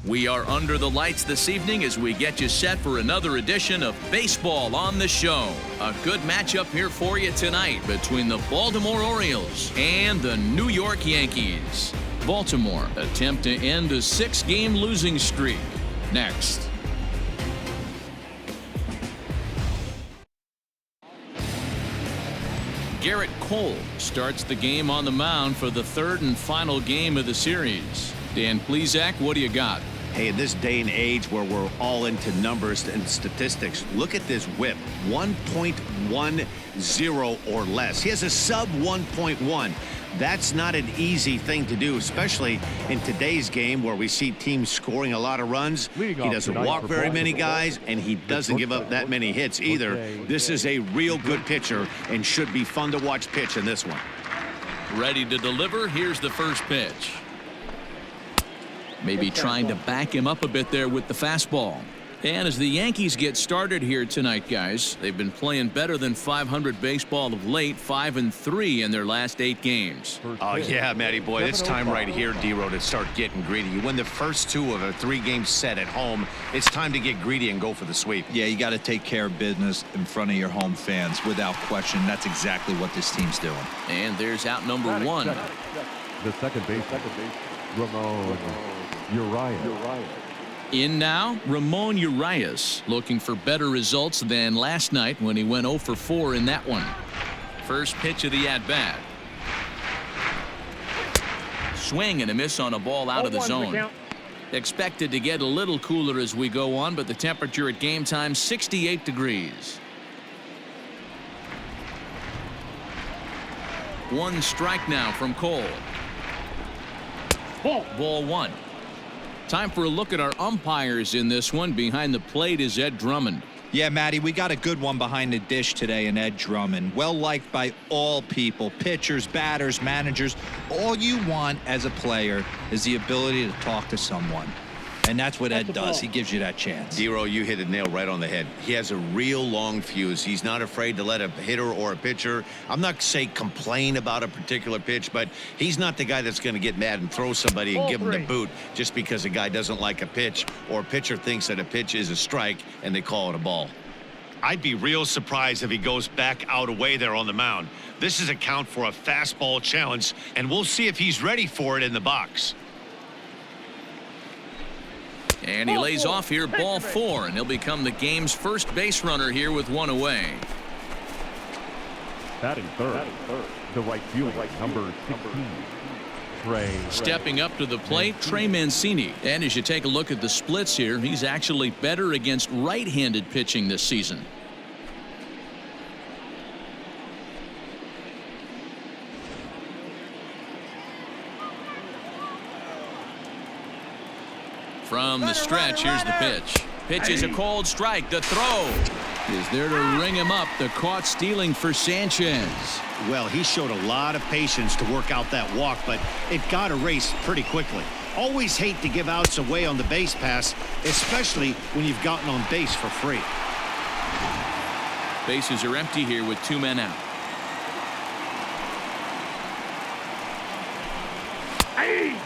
We are under the lights this evening as we get you set for another edition of Baseball on the Show. A good matchup here for you tonight between the Baltimore Orioles and the New York Yankees. Baltimore attempt to end a 6-game losing streak. Next. Garrett Cole starts the game on the mound for the third and final game of the series. Dan Plesac, what do you got? Hey, in this day and age where we're all into numbers and statistics, look at this whip, 1.10 or less. He has a sub 1.1. That's not an easy thing to do, especially in today's game where we see teams scoring a lot of runs. He doesn't walk very many guys, and he doesn't give up that many hits either. This is a real good pitcher and should be fun to watch pitch in this one. Ready to deliver. Here's the first pitch. Maybe trying to back him up a bit there with the fastball. And as the Yankees get started here tonight, guys, they've been playing better than .500 baseball of late, 5-3 in their last 8 games. Oh, yeah, Matty boy, it's time right here, D-Row, to start getting greedy. You win the first 2 of a 3-game set at home. It's time to get greedy and go for the sweep. Yeah, you got to take care of business in front of your home fans without question. That's exactly what this team's doing. And there's out number 1. The second base, Ramon Urias. In now, Ramon Urias, looking for better results than last night when he went 0 for 4 in that one. First pitch of the at-bat. Swing and a miss on a ball out of the zone. Expected to get a little cooler as we go on, but the temperature at game time, 68 degrees. 1 strike now from Cole. Ball 1. Time for a look at our umpires in this one. Behind the plate is Ed Drummond. Yeah, Matty, we got a good one behind the dish today in Ed Drummond. Well liked by all people, pitchers, batters, managers. All you want as a player is the ability to talk to someone. And that's what Ed does. He gives you that chance. D-Row, you hit a nail right on the head. He has a real long fuse. He's not afraid to let a hitter or a pitcher, I'm not saying complain about a particular pitch, but he's not the guy that's going to get mad and throw somebody and give him the boot just because a guy doesn't like a pitch or a pitcher thinks that a pitch is a strike and they call it a ball. I'd be real surprised if he goes back out away there on the mound. This is a count for a fastball challenge, and we'll see if he's ready for it in the box. And he lays off here, ball 4, and he'll become the game's first base runner here with 1 away. Batting third, the right fielder, number 16, Trey. Stepping up to the plate, Trey Mancini. And as you take a look at the splits here, he's actually better against right-handed pitching this season. From the stretch, here's the pitch. Pitch is a cold strike. The throw is there to ring him up. The caught stealing for Sanchez. Well, he showed a lot of patience to work out that walk, but it got erased pretty quickly. Always hate to give outs away on the base pass, especially when you've gotten on base for free. Bases are empty here with 2 men out.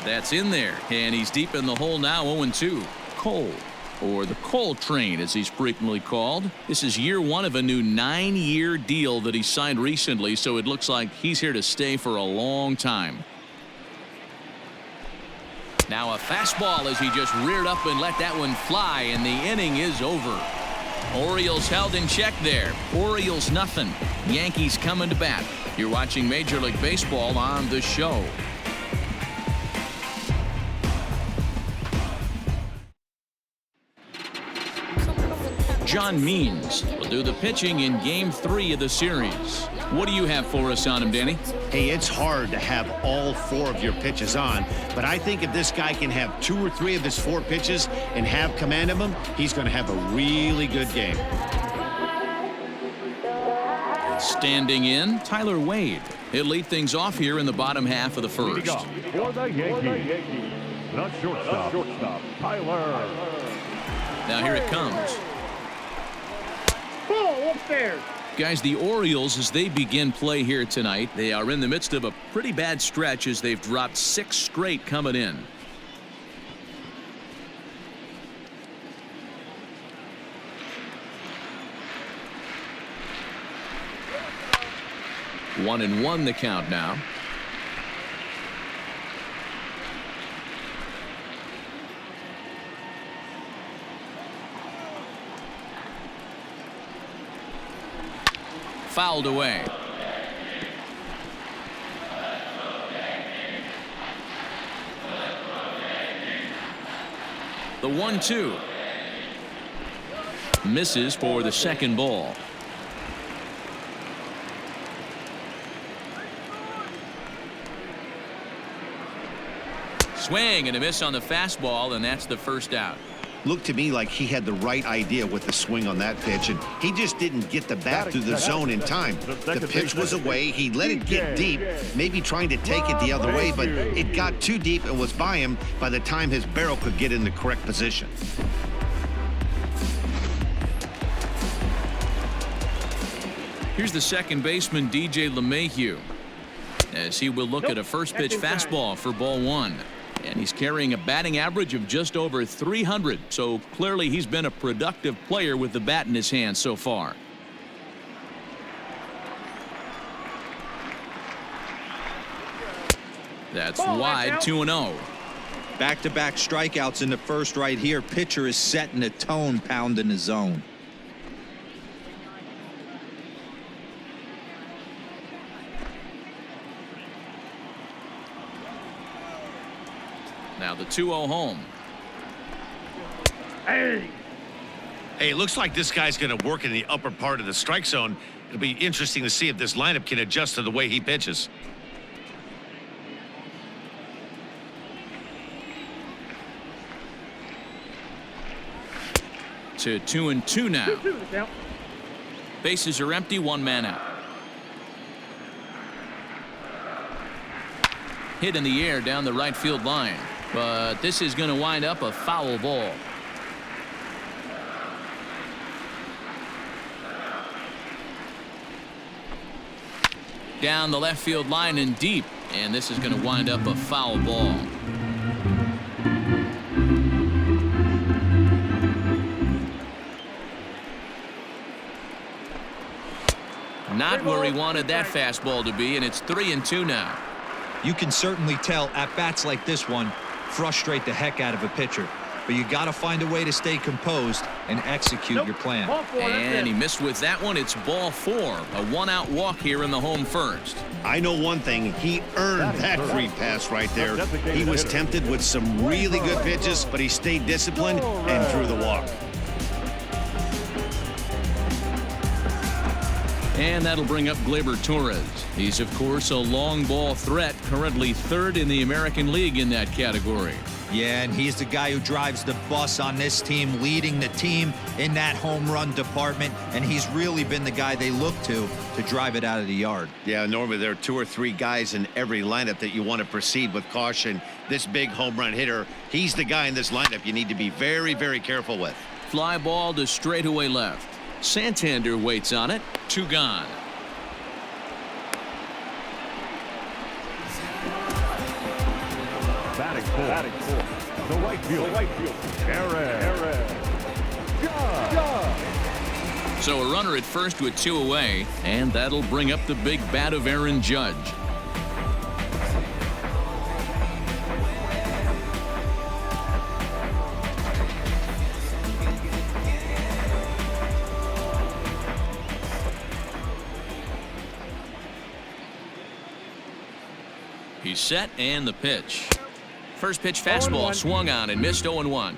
That's in there, and he's deep in the hole now. 0-2. Cole, or the Cole train as he's frequently called. This is year 1 of a new 9-year deal that he signed recently, so it looks like he's here to stay for a long time. Now a fastball as he just reared up and let that one fly, and the inning is over. Orioles held in check there. Orioles nothing. Yankees coming to bat. You're watching Major League Baseball on the Show. John Means will do the pitching in Game 3 of the series. What do you have for us on him, Danny? Hey, it's hard to have all 4 of your pitches on, but I think if this guy can have 2 or 3 of his 4 pitches and have command of them, he's going to have a really good game. Standing in, Tyler Wade. He'll lead things off here in the bottom half of the first. For the Yankees, the shortstop, Tyler. Now here it comes. Ball upstairs. Guys, the Orioles, as they begin play here tonight, they are in the midst of a pretty bad stretch as they've dropped 6 straight coming in. 1-1 the count now. Fouled away. The 1-2. Misses for the second ball. Swing and a miss on the fastball, and that's the first out. Looked to me like he had the right idea with the swing on that pitch, and he just didn't get the bat through the zone in time. The pitch was away. He let it get deep, maybe trying to take it the other way, but it got too deep and was by him by the time his barrel could get in the correct position. Here's the second baseman, DJ LeMahieu, as he will look at a first pitch fastball for ball one. And he's carrying a batting average of just over 300, so clearly he's been a productive player with the bat in his hand so far. That's wide, 2-0. Back-to-back strikeouts in the first right here. Pitcher is setting the tone, pounding the zone. Now the 2-0 home. Hey, it looks like this guy's going to work in the upper part of the strike zone. It'll be interesting to see if this lineup can adjust to the way he pitches. To 2-2 now. Bases are empty, one man out. Hit in the air down the right field line, but this is going to wind up a foul ball. Down the left field line and deep, and this is going to wind up a foul ball. Not where he wanted that fastball to be, and it's 3-2 now. You can certainly tell at-bats like this one frustrate the heck out of a pitcher. But you got to find a way to stay composed and execute your plan. And he missed with that one. It's ball four. A one-out walk here in the home first. I know one thing. He earned that free pass right there. He was tempted with some really good pitches, but he stayed disciplined and drew the walk. And that'll bring up Gleyber Torres. He's, of course, a long ball threat, currently third in the American League in that category. Yeah, and he's the guy who drives the bus on this team, leading the team in that home run department, and he's really been the guy they look to drive it out of the yard. Yeah, normally there are 2 or 3 guys in every lineup that you want to proceed with caution. This big home run hitter, he's the guy in this lineup you need to be very, very careful with. Fly ball to straightaway left. Santander waits on it. 2 gone. Batting full. The right field. Aaron. So a runner at first with 2 away, and that'll bring up the big bat of Aaron Judge. He's set, and the pitch. First pitch fastball swung on and missed. 0-1.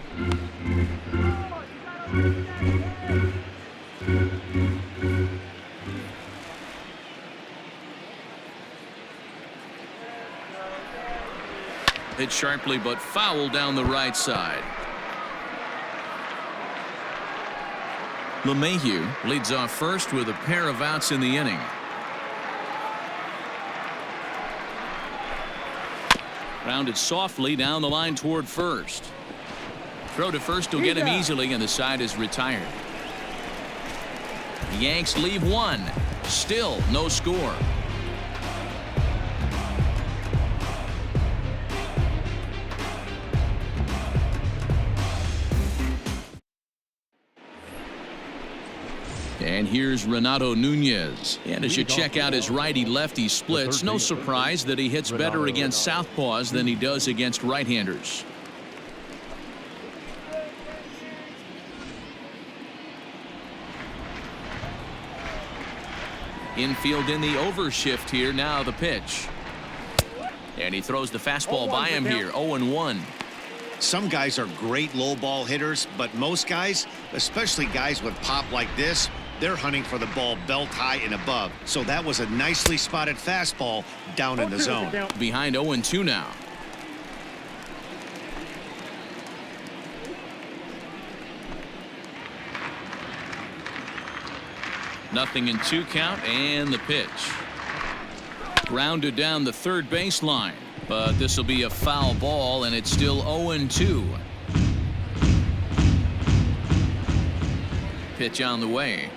Hit sharply but foul down the right side. LeMahieu leads off first with a pair of outs in the inning. Rounded softly down the line toward first. Throw to first will get him easily, and the side is retired. The Yanks leave 1. Still no score. And here's Renato Nunez. And as you check out his righty-lefty splits, no surprise that he hits better against southpaws than he does against right-handers. Infield in the overshift here. Now the pitch. And he throws the fastball by him here. 0-1. Some guys are great low ball hitters, but most guys, especially guys with pop like this, they're hunting for the ball belt high and above. So that was a nicely spotted fastball down in the zone. Behind 0-2 now. Nothing in 2 count, and the pitch. Grounded down the third baseline, but this will be a foul ball, and it's still 0-2. Pitch on the way.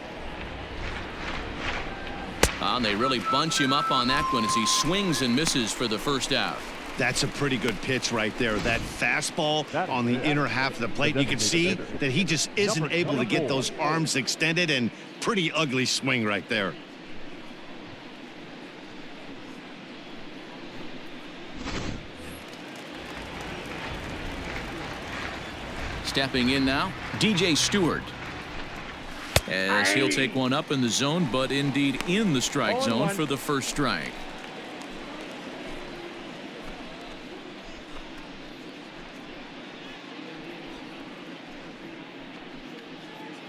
And they really bunch him up on that one as he swings and misses for the first out. That's a pretty good pitch right there. That fastball on the inner half of the plate. You can see that he just isn't able to get those arms extended, and pretty ugly swing right there. Stepping in now, DJ Stewart. As he'll take one up in the zone, but indeed in the strike zone for the first strike.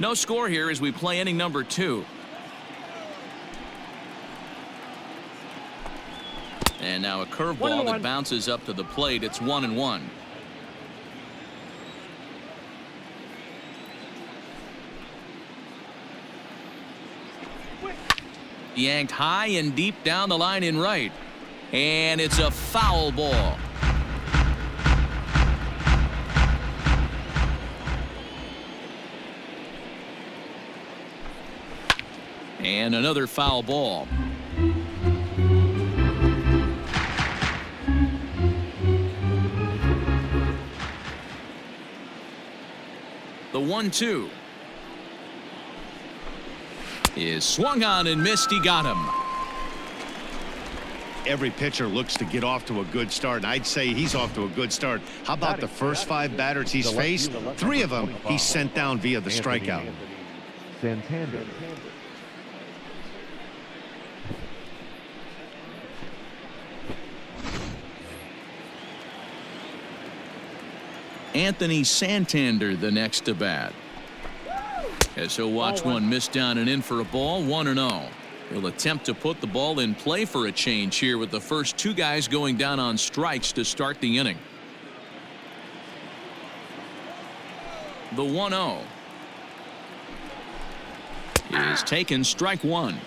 No score here as we play inning number 2. And now a curveball that bounces up to the plate. It's 1-1. Yanked high and deep down the line in right. And it's a foul ball. And another foul ball. The 1-2 is swung on and missed. He got him. Every pitcher looks to get off to a good start, and I'd say he's off to a good start. How about the first 5 batters he's faced? 3 of them he sent down via the strikeout. Santander. Anthony Santander the next to bat. As he'll watch one miss down and in for a ball. 1-0. He'll attempt to put the ball in play for a change here with the first 2 guys going down on strikes to start the inning. The 1-0 is taken. Strike 1.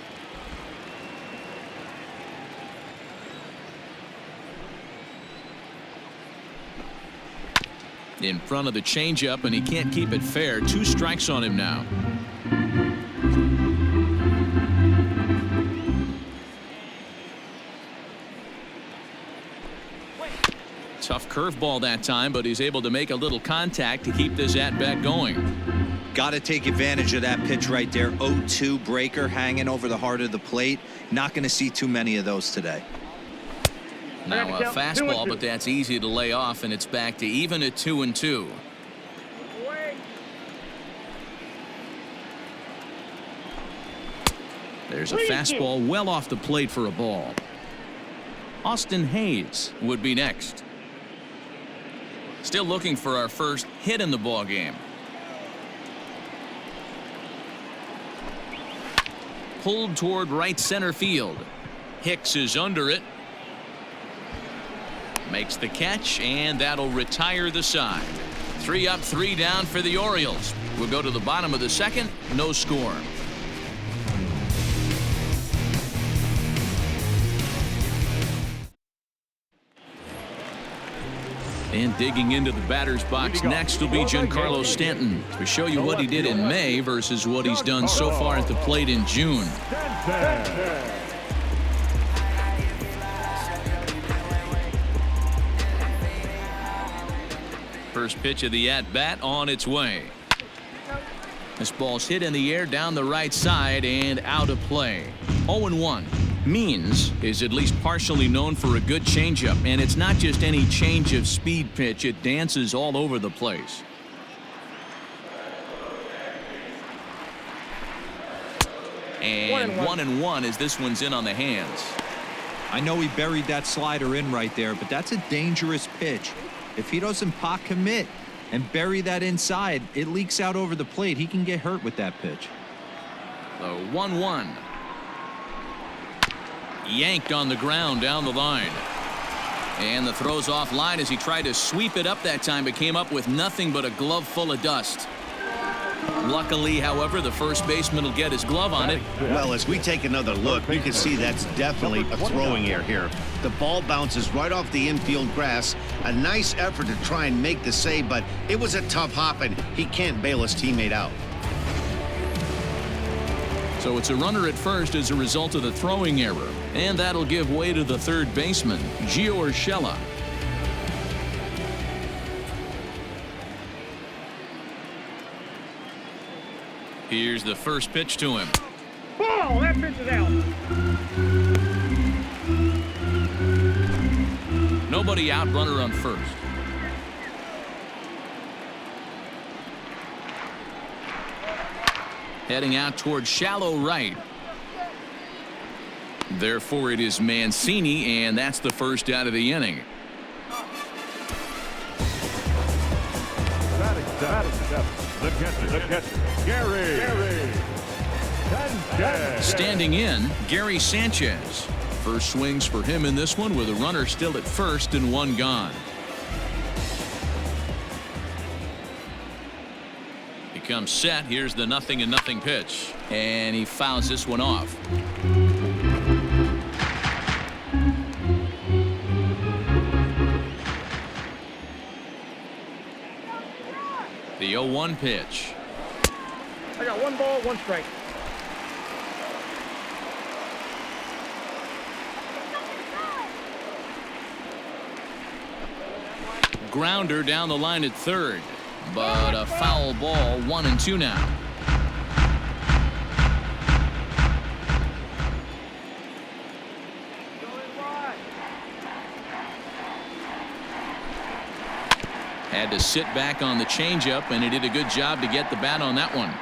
In front of the changeup, and he can't keep it fair. 2 strikes on him now. Tough curveball that time, but he's able to make a little contact to keep this at-bat going. Got to take advantage of that pitch right there. 0-2 breaker hanging over the heart of the plate. Not going to see too many of those today. Now a fastball, but that's easy to lay off, and it's back to even at 2-2. There's a fastball well off the plate for a ball. Austin Hayes would be next. Still looking for our first hit in the ball game. Pulled toward right center field. Hicks is under it. Makes the catch, and that'll retire the side. 3 up, 3 down for the Orioles. We'll go to the bottom of the second. No score. And digging into the batter's box next will be Giancarlo Stanton to show you what he did in May versus what he's done so far at the plate in June. First pitch of the at-bat on its way. This ball's hit in the air down the right side and out of play. 0-1. Means is at least partially known for a good changeup, and it's not just any change of speed pitch. It dances all over the place. And 1-1 as this one's in on the hands. I know he buried that slider in right there, but that's a dangerous pitch. If he doesn't pot commit and bury that inside, it leaks out over the plate. He can get hurt with that pitch. The 1-1. Yanked on the ground down the line. And the throw's off line as he tried to sweep it up that time, but came up with nothing but a glove full of dust. Luckily, however, the first baseman will get his glove on it. Well, as we take another look, you can see that's definitely a throwing error here. The ball bounces right off the infield grass. A nice effort to try and make the save, but it was a tough hop, and he can't bail his teammate out. So it's a runner at first as a result of the throwing error. And that'll give way to the third baseman, Gio Urshela. Here's the first pitch to him. Ball, that pitch is out. Nobody out, runner on first. Heading out towards shallow right. Therefore, it is Mancini, and that's the first out of the inning. The catcher, Gary Sanchez. Standing in, Gary Sanchez. First swings for him in this one with a runner still at first and one gone. He comes set. Here's the 0-0 pitch. And he fouls this one off. The 0-1 pitch. I got 1 ball, 1 strike. Grounder down the line at third, but a foul ball. 1-2 now. Had to sit back on the changeup, and he did a good job to get the bat on that one.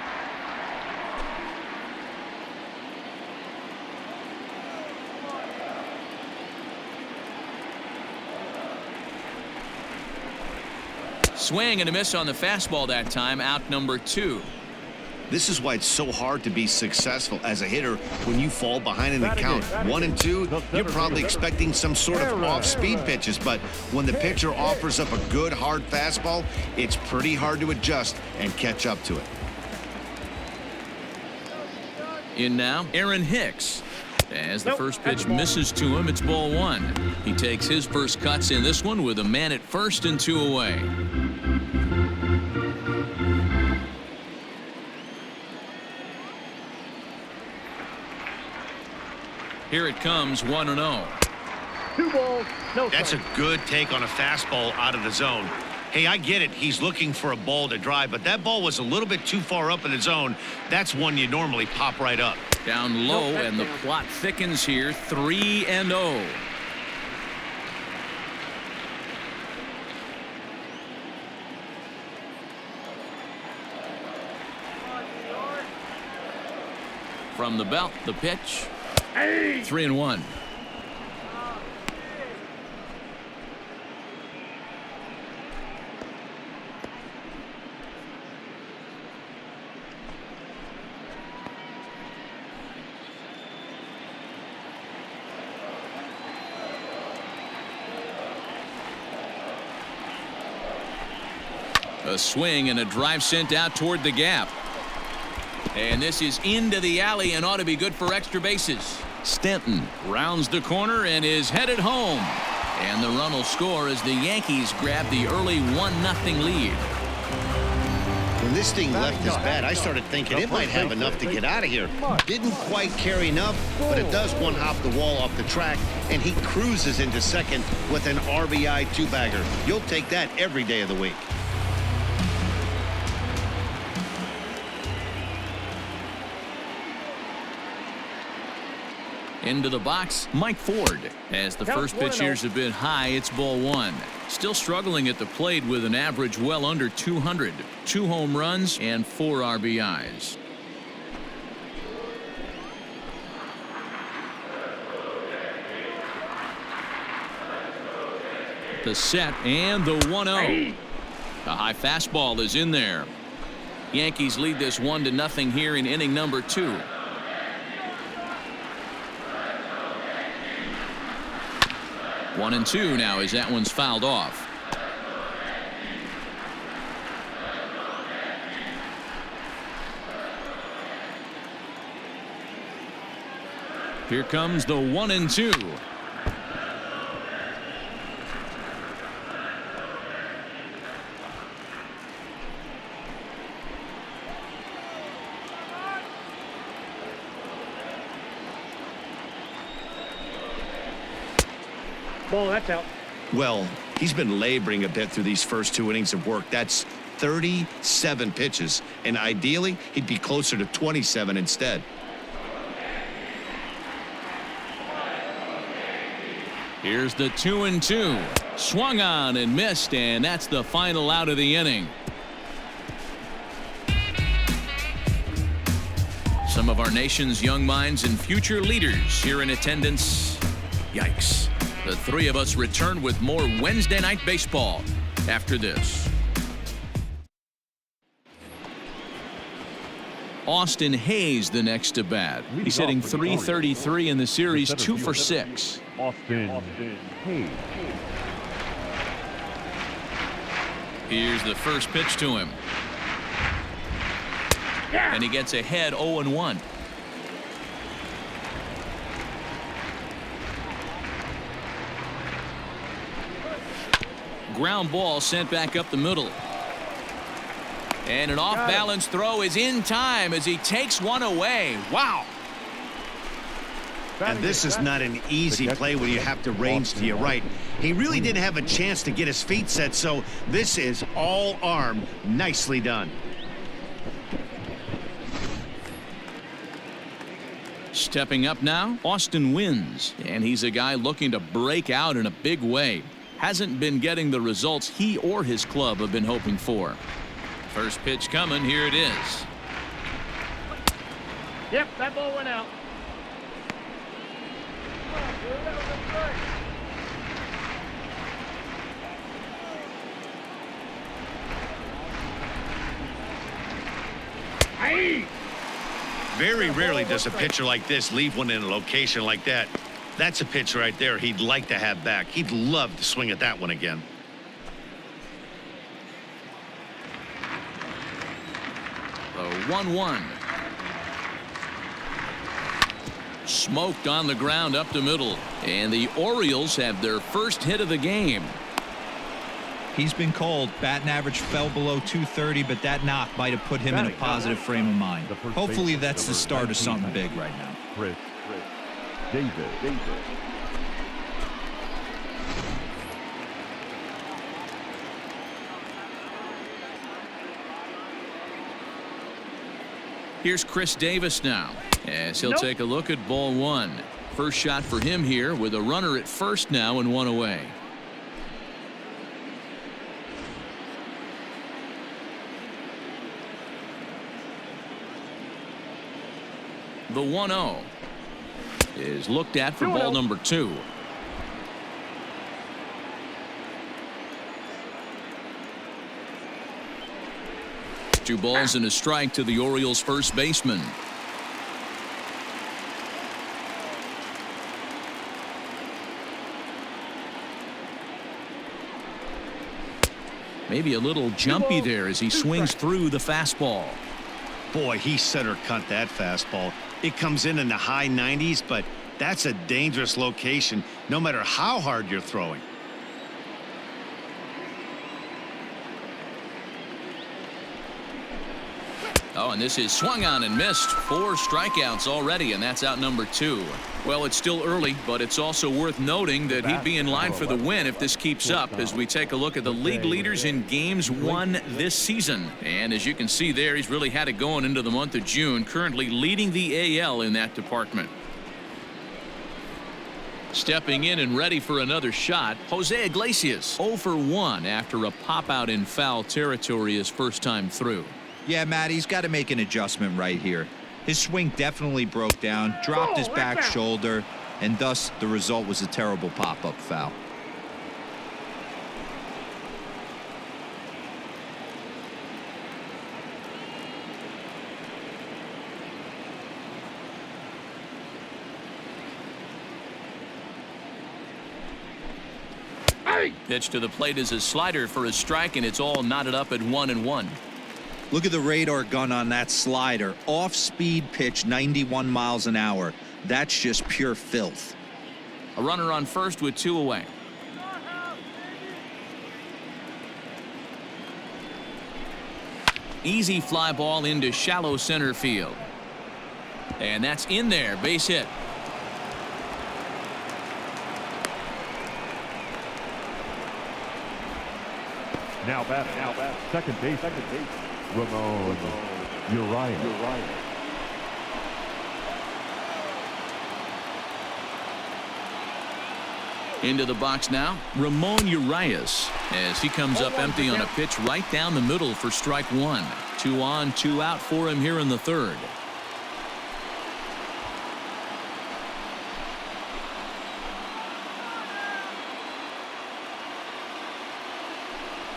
Swing and a miss on the fastball that time. Out number 2. This is why it's so hard to be successful as a hitter when you fall behind in the count. 1 and 2, you're probably expecting some sort of off-speed pitches, but when the pitcher offers up a good hard fastball, it's pretty hard to adjust and catch up to it. In now, Aaron Hicks. As the first pitch misses to him, it's ball 1. He takes his first cuts in this one with a man at first and 2 away. Here it comes, 1-0. 2 balls, no strike. That's a good take on a fastball out of the zone. Hey, I get it. He's looking for a ball to drive, but that ball was a little bit too far up in the zone. That's one you normally pop right up. Down low, and the plot thickens here. 3-0. From the belt, the pitch. 3-1. A swing and a drive sent out toward the gap. And this is into the alley and ought to be good for extra bases. Stanton rounds the corner and is headed home. And the run will score as the Yankees grab the early 1-0 lead. When this thing left his bat, I started thinking it might have enough to get out of here. Didn't quite carry enough, but it does one hop the wall off the track, and he cruises into second with an RBI 2-bagger. You'll take that every day of the week. Into the box, Mike Ford. As the first pitch here's a bit high, it's ball one. Still struggling at the plate with an average well under 200. 2 home runs and 4 RBIs. The set and the 1-0. The high fastball is in there. Yankees lead this 1-0 here in inning number 2. One and two now as that one's fouled off. Here comes the 1-2. Ball, that's out. Well, he's been laboring a bit through these first 2 innings of work. That's 37 pitches, and ideally, he'd be closer to 27 instead. Here's the 2-2. Swung on and missed, and that's the final out of the inning. Some of our nation's young minds and future leaders here in attendance. Yikes. The three of us return with more Wednesday Night Baseball after this. Austin Hayes the next to bat. He's hitting .333 in the series, 2 for 6. Austin Hayes. Here's the first pitch to him. And he gets ahead 0-1. Ground ball sent back up the middle. And an off-balance throw is in time as he takes one away. Wow. And this is not an easy play when you have to range to your right. He really didn't have a chance to get his feet set, so this is all arm. Nicely done. Stepping up now, Austin Wynns. And he's a guy looking to break out in a big way. Hasn't been getting the results he or his club have been hoping for. First pitch coming. Here it is. Yep, that ball went out. Hey! Very rarely does a pitcher like this leave one in a location like that. That's a pitch right there he'd like to have back. He'd love to swing at that one again. The 1-1. Smoked on the ground up the middle. And the Orioles have their first hit of the game. He's been called. Batting average fell below 230, but that knock might have put him in a positive frame of mind. Hopefully that's the start of something big right now. Chris David. Here's Chris Davis now as he'll take a look at ball one. First shot for him here with a runner at first now and one away. The 1-0 is looked at for ball number 2. Two balls and a strike to the Orioles first baseman. Maybe a little jumpy there as he swings through the fastball. Boy, he center cut that fastball. It comes in the high 90s, but that's a dangerous location no matter how hard you're throwing. Oh, and this is swung on and missed. 4 strikeouts already, and that's out number 2. Well, it's still early, but it's also worth noting that he'd be in line for the win if this keeps up as we take a look at the league leaders in games won this season. And as you can see there, he's really had it going into the month of June, currently leading the AL in that department. Stepping in and ready for another shot, Jose Iglesias 0 for 1 after a pop-out in foul territory his first time through. Yeah, Matt, he's got to make an adjustment right here. His swing definitely broke down, dropped his back shoulder, and thus the result was a terrible pop-up foul. Pitch to the plate is a slider for a strike, and it's all knotted up at 1-1. Look at the radar gun on that slider. Off-speed pitch, 91 miles an hour. That's just pure filth. A runner on first with 2 away. Easy fly ball into shallow center field. And that's in there, base hit. Now bat, second base, Ramon Urias. Into the box now, Ramon Urias, as he comes up empty on a pitch right down the middle for strike 1. 2 on, 2 out for him here in the third.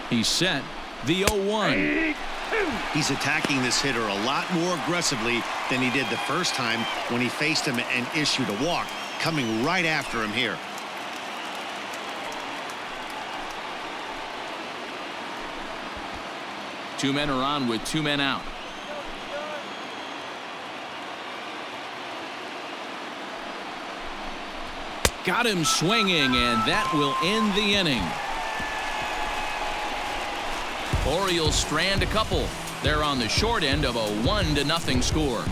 He's set. The 0-1. He's attacking this hitter a lot more aggressively than he did the first time when he faced him and issued a walk, coming right after him here. Two men are on with 2 men out. Got him swinging, and that will end the inning. Orioles strand a couple. They're on the short end of a 1-0 score.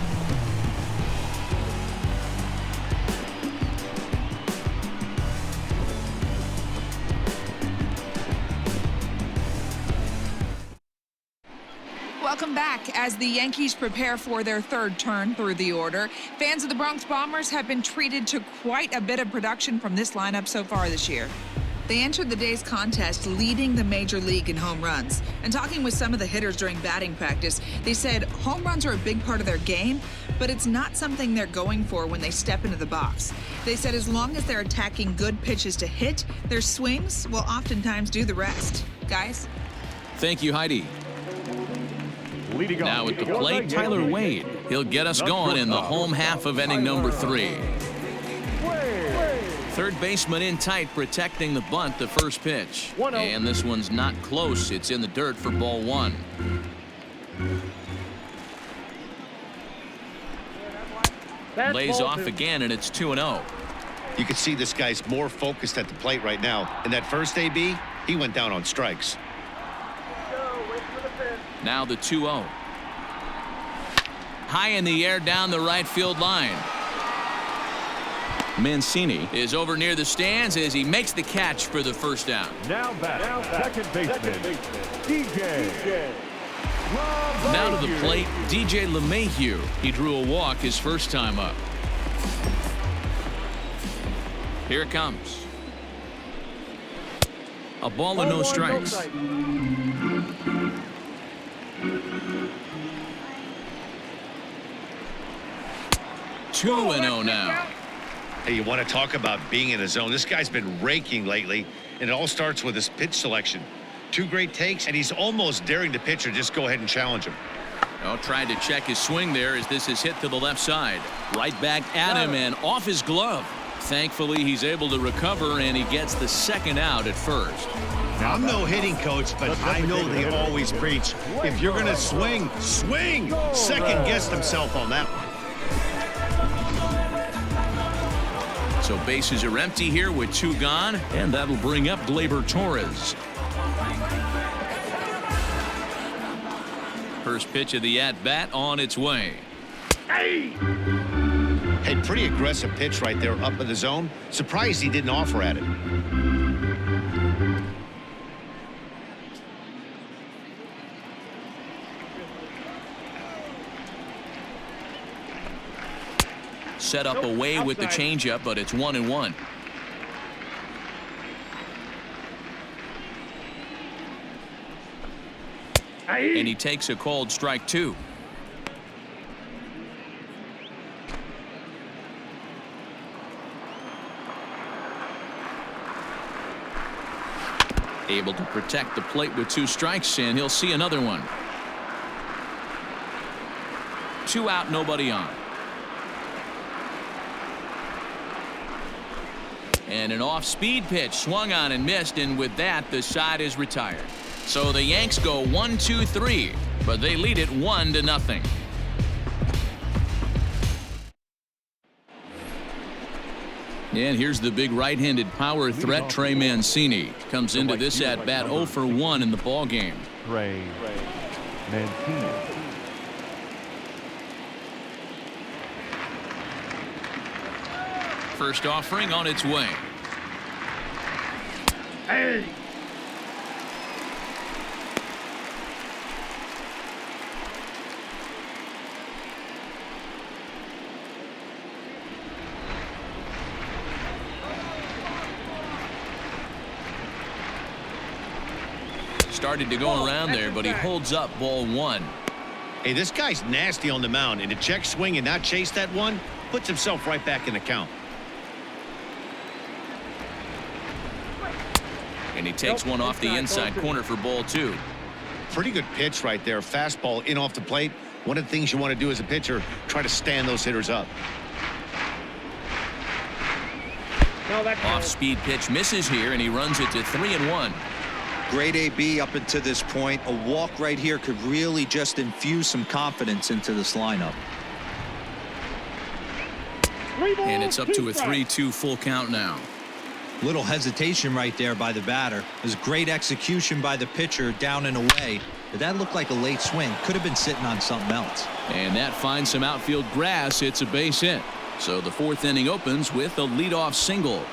Welcome back. As the Yankees prepare for their third turn through the order, fans of the Bronx Bombers have been treated to quite a bit of production from this lineup so far this year. They entered the day's contest leading the major league in home runs. And talking with some of the hitters during batting practice, they said home runs are a big part of their game, but it's not something they're going for when they step into the box. They said as long as they're attacking good pitches to hit, their swings will oftentimes do the rest. Guys? Thank you, Heidi. Now at the plate, Tyler Wade. He'll get us going in the home half of inning number 3. Third baseman in tight, protecting the bunt, the first pitch. And this one's not close. It's in the dirt for ball 1. Lays off again, and it's 2-0. You can see this guy's more focused at the plate right now. In that first AB, he went down on strikes. Now the 2-0. High in the air down the right field line. Mancini is over near the stands as he makes the catch for the first down. Now back, second baseman, DJ. Now to the plate, DJ LeMahieu. He drew a walk his first time up. Here it comes. A ball and no strikes. 2-0 now. Hey, you want to talk about being in a zone? This guy's been raking lately, and it all starts with his pitch selection. 2 great takes, and he's almost daring the pitcher just go ahead and challenge him. Well, trying to check his swing there as this is hit to the left side. Right back at him and off his glove. Thankfully, he's able to recover, and he gets the second out at first. I'm no hitting coach, but I know they always preach, if you're going to swing, swing! Second guessed himself on that one. So bases are empty here with 2 gone, and that'll bring up Gleyber Torres. First pitch of the at-bat on its way. Hey, pretty aggressive pitch right there up in the zone. Surprised he didn't offer at it. Set up away with the changeup, but it's 1-1. And he takes a called strike 2. Able to protect the plate with 2 strikes, and he'll see another one. 2 out, nobody on. And an off-speed pitch swung on and missed, and with that, the side is retired. So the Yanks go 1-2-3, but they lead it 1-0. And here's the big right-handed power threat, Trey Mancini. Comes into this at-bat 0 for 1 in the ballgame. Trey Mancini. First offering on its way. Hey. Started to go around there, but he holds up ball 1. Hey, this guy's nasty on the mound, and to check swing and not chase that one puts himself right back in the count. And he takes one off the inside corner for ball 2. Pretty good pitch right there. Fastball in off the plate. One of the things you want to do as a pitcher, try to stand those hitters up. Off-speed pitch misses here, and he runs it to 3-1. Great AB up until this point. A walk right here could really just infuse some confidence into this lineup. And it's up to a 3-2 full count now. Little hesitation right there by the batter. It was great execution by the pitcher down and away. But that looked like a late swing. Could have been sitting on something else. And that finds some outfield grass. It's a base hit. So the 4th inning opens with a leadoff single.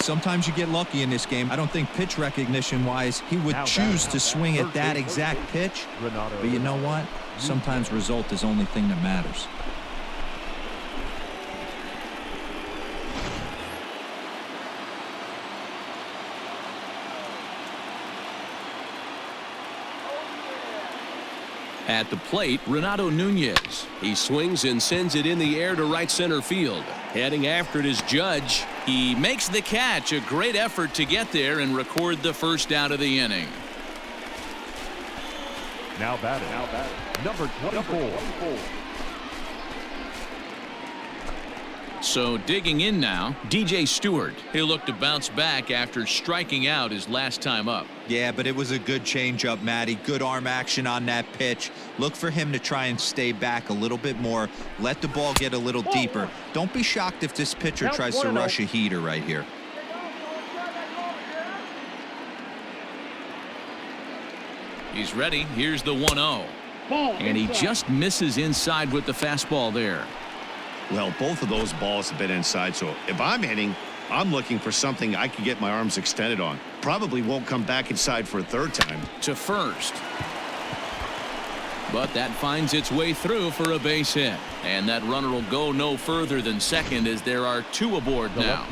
Sometimes you get lucky in this game. I don't think pitch recognition wise he would choose to swing at that exact pitch. But you know what? Sometimes result is the only thing that matters. At the plate, Renato Nunez. He swings and sends it in the air to right center field. Heading after it is Judge. He makes the catch. A great effort to get there and record the first out of the inning. Now batting. Number 24. So digging in now, DJ Stewart. He'll look to bounce back after striking out his last time up. Yeah, but it was a good changeup, Matty. Good arm action on that pitch. Look for him to try and stay back a little bit more. Let the ball get a little deeper. Don't be shocked if this pitcher tries to rush a heater right here. He's ready. Here's the 1-0. And he just misses inside with the fastball there. Well, both of those balls have been inside, so if I'm hitting, I'm looking for something I can get my arms extended on. Probably won't come back inside for a third time. To first. But that finds its way through for a base hit. And that runner will go no further than second as there are 2 aboard now.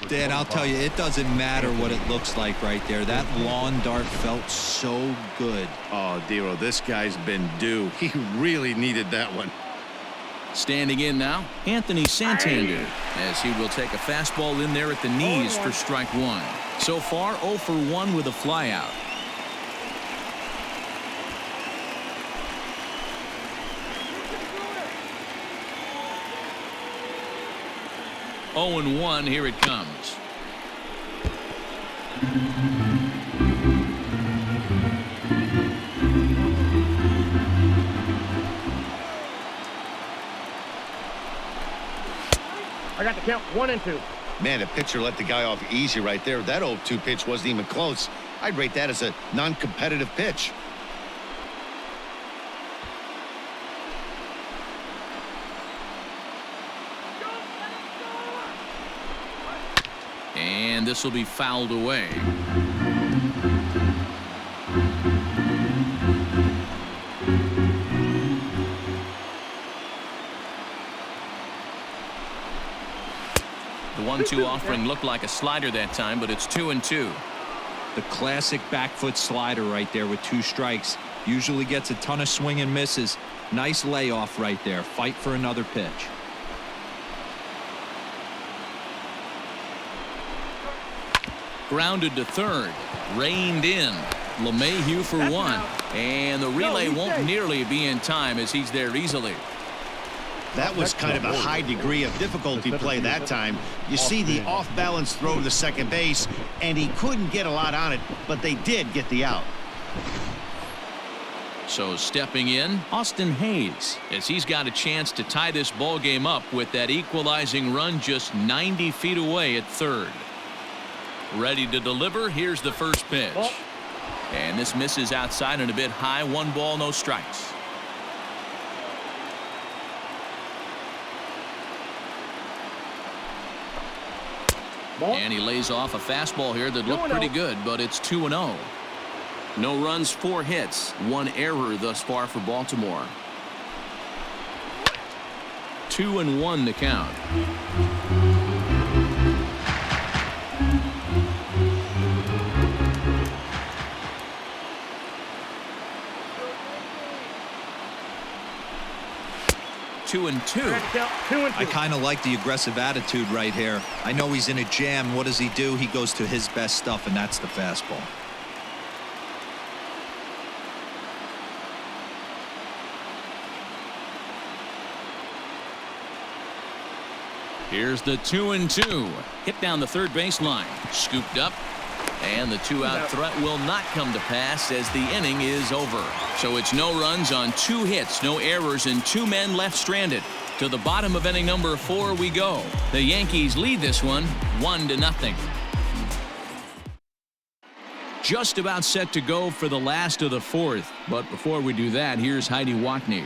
Dan, I'll tell you, it doesn't matter what it looks like right there. That lawn dart felt so good. Oh, Dero, this guy's been due. He really needed that one. Standing in now, Anthony Santander, as he will take a fastball in there at the knees for strike 1. So far, 0 for 1 with a flyout. Oh and 1, here it comes. I got the count 1 and 2. Man, the pitcher let the guy off easy right there. That 0-2 pitch wasn't even close. I'd rate that as a non-competitive pitch. And this will be fouled away. The 1-2 offering looked like a slider that time, but it's 2-2. The classic back foot slider right there with 2 strikes. Usually gets a ton of swing and misses. Nice layoff right there. Fight for another pitch. Grounded to third. Reined in. LeMahieu for one. And the relay won't nearly be in time as he's there easily. That was kind of a high degree of difficulty play that time. You see the off-balance throw to the second base, and he couldn't get a lot on it, but they did get the out. So stepping in, Austin Hayes, as he's got a chance to tie this ball game up with that equalizing run just 90 feet away at third. Ready to deliver. Here's the first pitch. And this misses outside and a bit high. 1 ball, no strikes. And he lays off a fastball here that looked pretty good, but it's 2-0. No runs, 4 hits, 1 error thus far for Baltimore. 2-1 to count. Two and two. I kind of like the aggressive attitude right here. I know he's in a jam. What does he do? He goes to his best stuff, and that's the fastball. Here's the 2-2. Hit down the third baseline. Scooped up. And the 2-out threat will not come to pass as the inning is over. So it's no runs on 2 hits, no errors, and 2 men left stranded. To the bottom of inning number 4 we go. The Yankees lead this one 1-0. Just about set to go for the last of the 4th. But before we do that, here's Heidi Watney.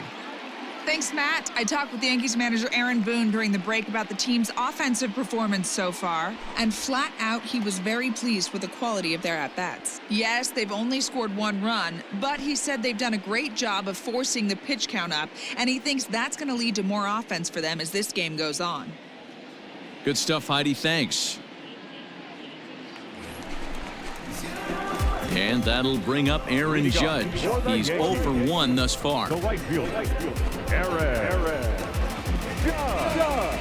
Thanks, Matt. I talked with Yankees manager Aaron Boone during the break about the team's offensive performance so far, and flat out, he was very pleased with the quality of their at-bats. Yes, they've only scored 1 run, but he said they've done a great job of forcing the pitch count up, and he thinks that's going to lead to more offense for them as this game goes on. Good stuff, Heidi. Thanks. And that'll bring up Aaron Judge. He's 0 for 1 thus far. The right field, Aaron Judge.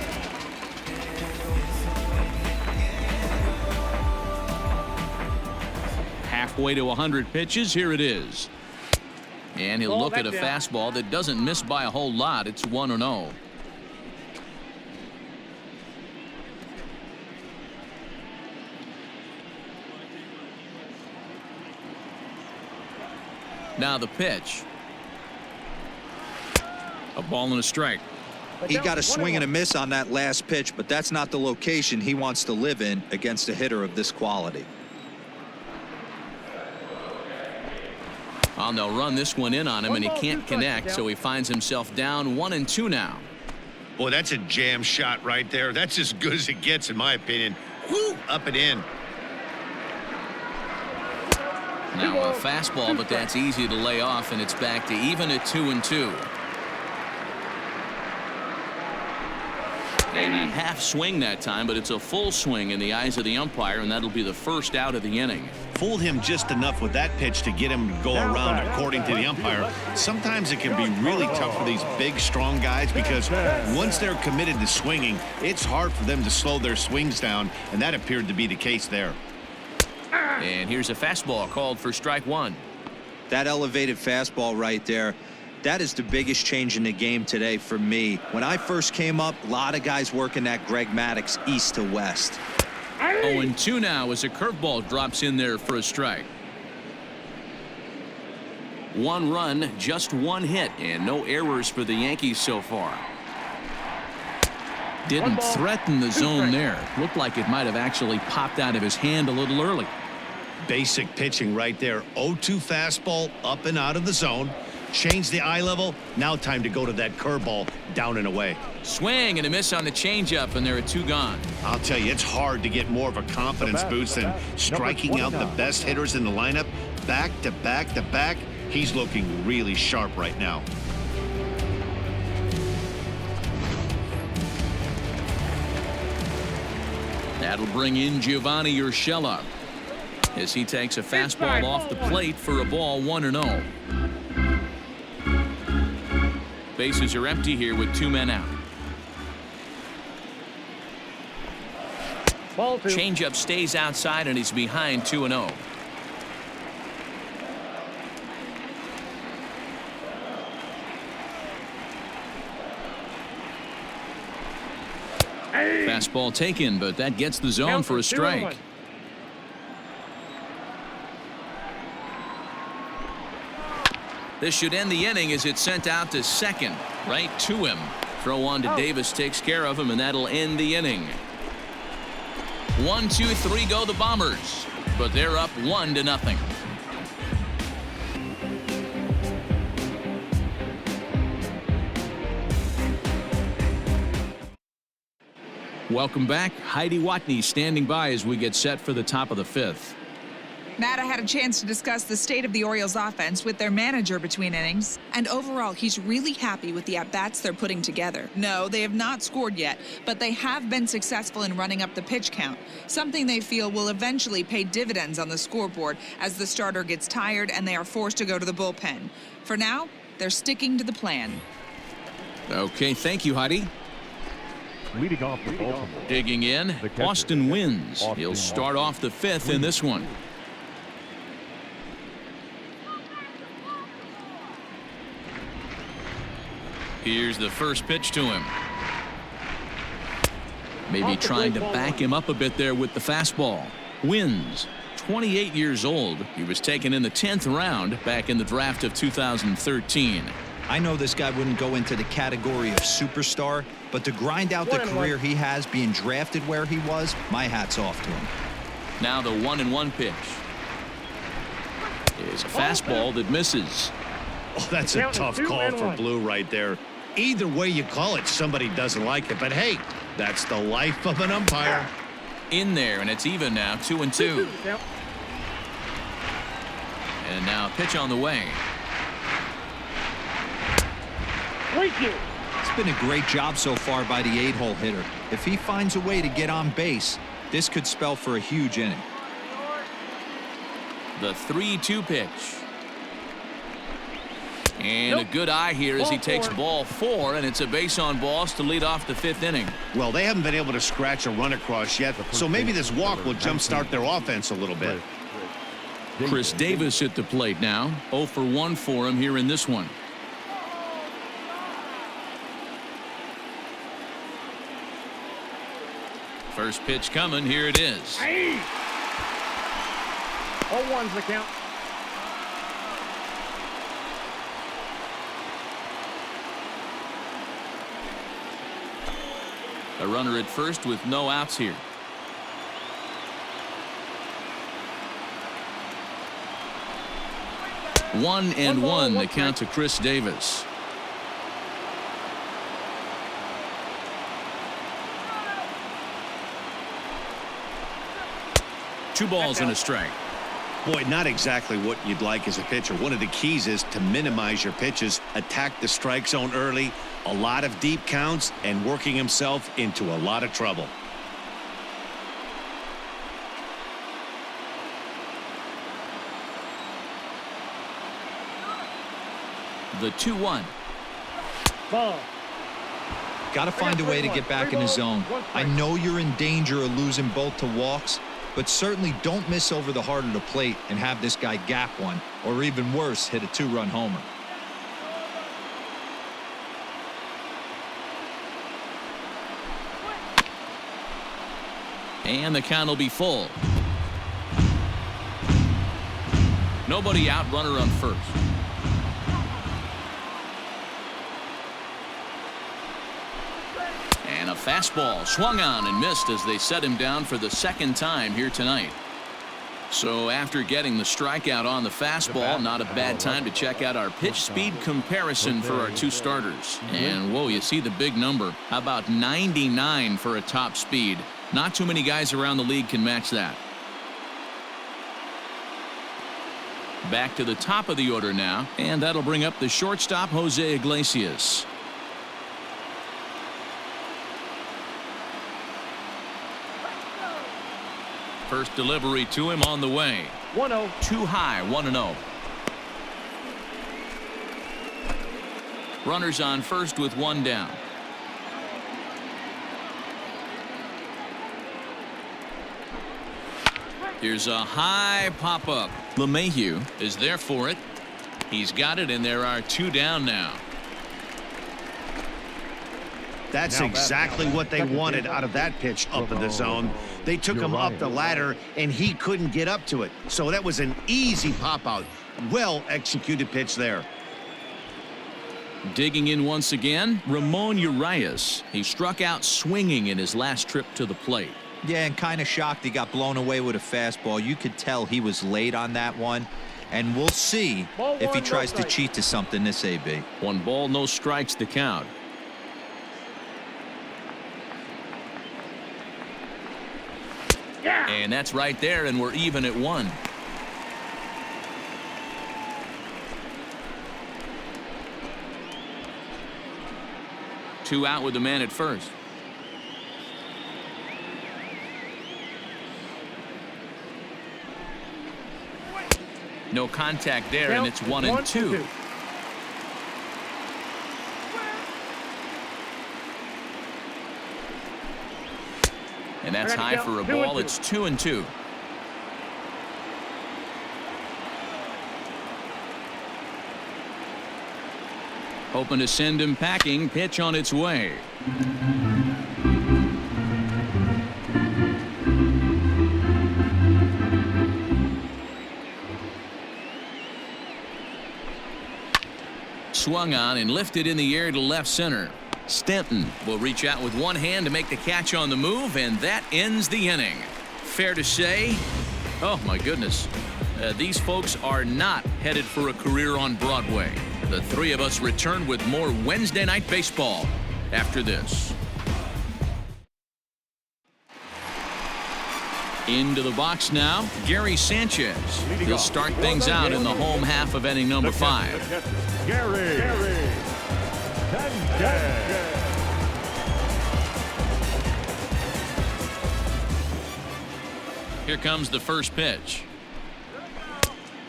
Halfway to 100 pitches. Here it is. And he'll look at a fastball that doesn't miss by a whole lot. It's 1-0. Now the pitch. A ball and a strike. He got a swing and a miss on that last pitch, but that's not the location he wants to live in against a hitter of this quality. Well, they'll run this one in on him, and he can't connect, so he finds himself down 1-2 now. Boy, that's a jam shot right there. That's as good as it gets, in my opinion. Woo, up and in. Now a fastball, but that's easy to lay off, and it's back to even at 2-2. And a half swing that time, but it's a full swing in the eyes of the umpire, and that'll be the first out of the inning. Fooled him just enough with that pitch to get him to go around according to the umpire. Sometimes it can be really tough for these big, strong guys because once they're committed to swinging, it's hard for them to slow their swings down, and that appeared to be the case there. And here's a fastball called for strike 1. That elevated fastball right there, that is the biggest change in the game today for me. When I first came up, a lot of guys working that Greg Maddux east to west. 0-2 now as a curveball drops in there for a strike. 1 run, just 1 hit, and no errors for the Yankees so far. Didn't threaten the zone there. Looked like it might have actually popped out of his hand a little early. Basic pitching right there. 0-2 fastball up and out of the zone. Change the eye level. Now time to go to that curveball down and away. Swing and a miss on the changeup, and there are 2 gone. I'll tell you, it's hard to get more of a confidence boost than striking out the best hitters in the lineup. Back to back to back. He's looking really sharp right now. That'll bring in Giovanni Urshela as he takes a fastball off the plate for a ball 1-0. Bases are empty here with 2 men out. Ball 2. Changeup stays outside, and he's behind 2-0. Hey. Fastball taken, but that gets the zone Count for a 2-1. strike. This should end the inning as it's sent out to second, right to him. Throw on to Davis takes care of him, and that'll end the inning. 1, 2, 3 go the Bombers, but they're up 1-0. Welcome back. Heidi Watney standing by as we get set for the top of the 5th. Matt, I had a chance to discuss the state of the Orioles offense with their manager between innings, and overall, he's really happy with the at-bats they're putting together. No, they have not scored yet, but they have been successful in running up the pitch count, something they feel will eventually pay dividends on the scoreboard as the starter gets tired and they are forced to go to the bullpen. For now, they're sticking to the plan. Okay, thank you, Heidi. Leading off the Baltimore. Digging in, The catcher, Austin wins. Austin He'll start off the 5th in this one. Here's the first pitch to him. Maybe trying to back him up a bit there with the fastball. Wins. 28 years old. He was taken in the 10th round back in the draft of 2013. I know this guy wouldn't go into the category of superstar, but to grind out the career he has being drafted where he was, my hat's off to him. Now the 1-1 pitch is a fastball that misses. Oh, that's a tough call for Blue right there. Either way you call it, somebody doesn't like it. But hey, that's the life of an umpire. In there, and it's even now, 2-2. And now a pitch on the way. It's been a great job so far by the 8-hole hitter. If he finds a way to get on base, this could spell for a huge inning. The 3-2 pitch. And a good eye here as he takes ball 4, and it's a base on balls to lead off the 5th inning. Well, they haven't been able to scratch a run across yet, so maybe this walk will jumpstart their offense a little bit. Chris Davis at the plate now. 0 for 1 for him here in this one. First pitch coming. Here it is. Hey. 0-1's the count. A runner at first with no outs here. One and one, the count to Chris Davis. Two balls and a strike. Boy, not exactly what you'd like as a pitcher. One of the keys is to minimize your pitches, attack the strike zone early, a lot of deep counts, and working himself into a lot of trouble. The 2-1. Ball. Got to find a way to get back in the zone. I know you're in danger of losing both to walks, but certainly don't miss over the heart of the plate and have this guy gap one, or even worse, hit a 2-run homer. And the count will be full. Nobody out, runner on first. And a fastball swung on and missed as they set him down for the second time here tonight. So after getting the strikeout on the fastball, not a bad time to check out our pitch speed comparison for our two starters. And whoa, you see the big number. How about 99 for a top speed? Not too many guys around the league can match that. Back to the top of the order now, and that'll bring up the shortstop, Jose Iglesias. First delivery to him on the way. 1-0. Too high, 1-0. Runners on first with one down. Here's a high pop-up. LeMahieu is there for it. He's got it, and there are two down now. That's exactly what they wanted out of that pitch up in the zone. They took him up the ladder, and he couldn't get up to it. So that was an easy pop-out. Well-executed pitch there. Digging in once again, Ramon Urias. He struck out swinging in his last trip to the plate. Yeah, and kind of shocked he got blown away with a fastball. You could tell he was late on that one. And we'll see if he tries to cheat to something this AB. 1 ball, no strikes the count. And that's right there, and we're even at 1. Two out with the man at first. No contact there, and it's 1-2. And that's high for a ball. It's 2-2. Hoping to send him packing. Pitch on its way. Swung on and lifted in the air to left center. Stanton will reach out with one hand to make the catch on the move, and that ends the inning. Fair to say, oh my goodness, these folks are not headed for a career on Broadway. The three of us return with more Wednesday Night Baseball after this. Into the box now, Gary Sanchez. He'll start things out in the home half of inning number 5. Gary Sanchez. Here comes the first pitch.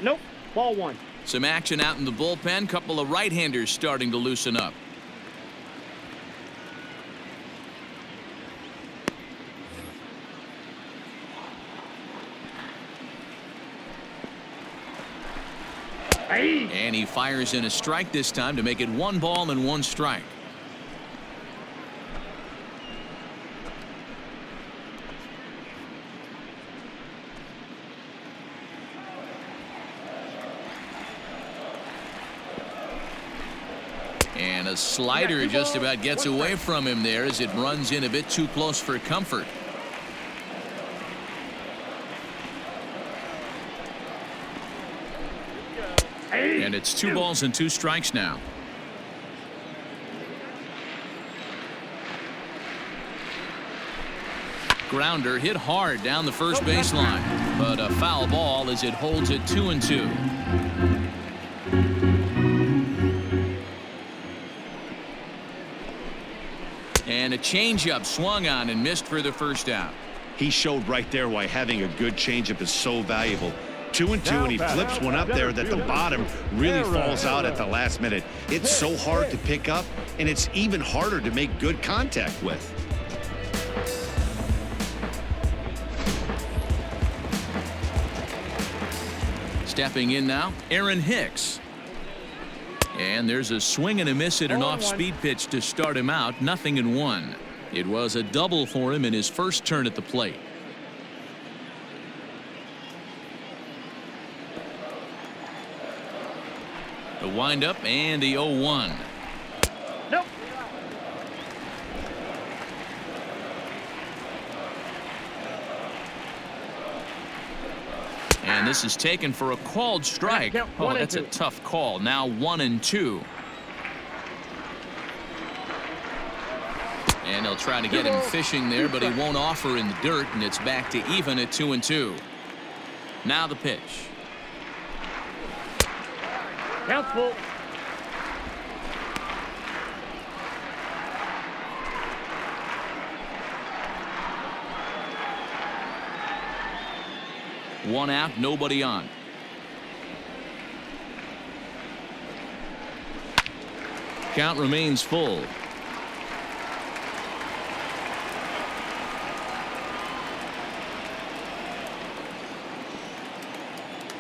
Nope. Ball 1. Some action out in the bullpen. Couple of right-handers starting to loosen up. And he fires in a strike this time to make it 1 ball and 1 strike. And a slider just about gets away from him there as it runs in a bit too close for comfort. And it's 2 balls and 2 strikes now. Grounder hit hard down the first baseline, but a foul ball as it holds it 2-2. And a changeup swung on and missed for the first out. He showed right there why having a good changeup is so valuable. 2-2, and he flips one up there that the bottom really falls out at the last minute. It's so hard to pick up, and it's even harder to make good contact with. Stepping in now, Aaron Hicks. And there's a swing and a miss at an off-speed pitch to start him out. 0-1. It was a double for him in his first turn at the plate. The windup and the 0-1. Nope. And this is taken for a called strike. Oh, that's a tough call. Now 1-2. And they'll try to get him fishing there, but he won't offer in the dirt, and it's back to even at 2-2. Now the pitch. Count full. One out, nobody on. count remains full.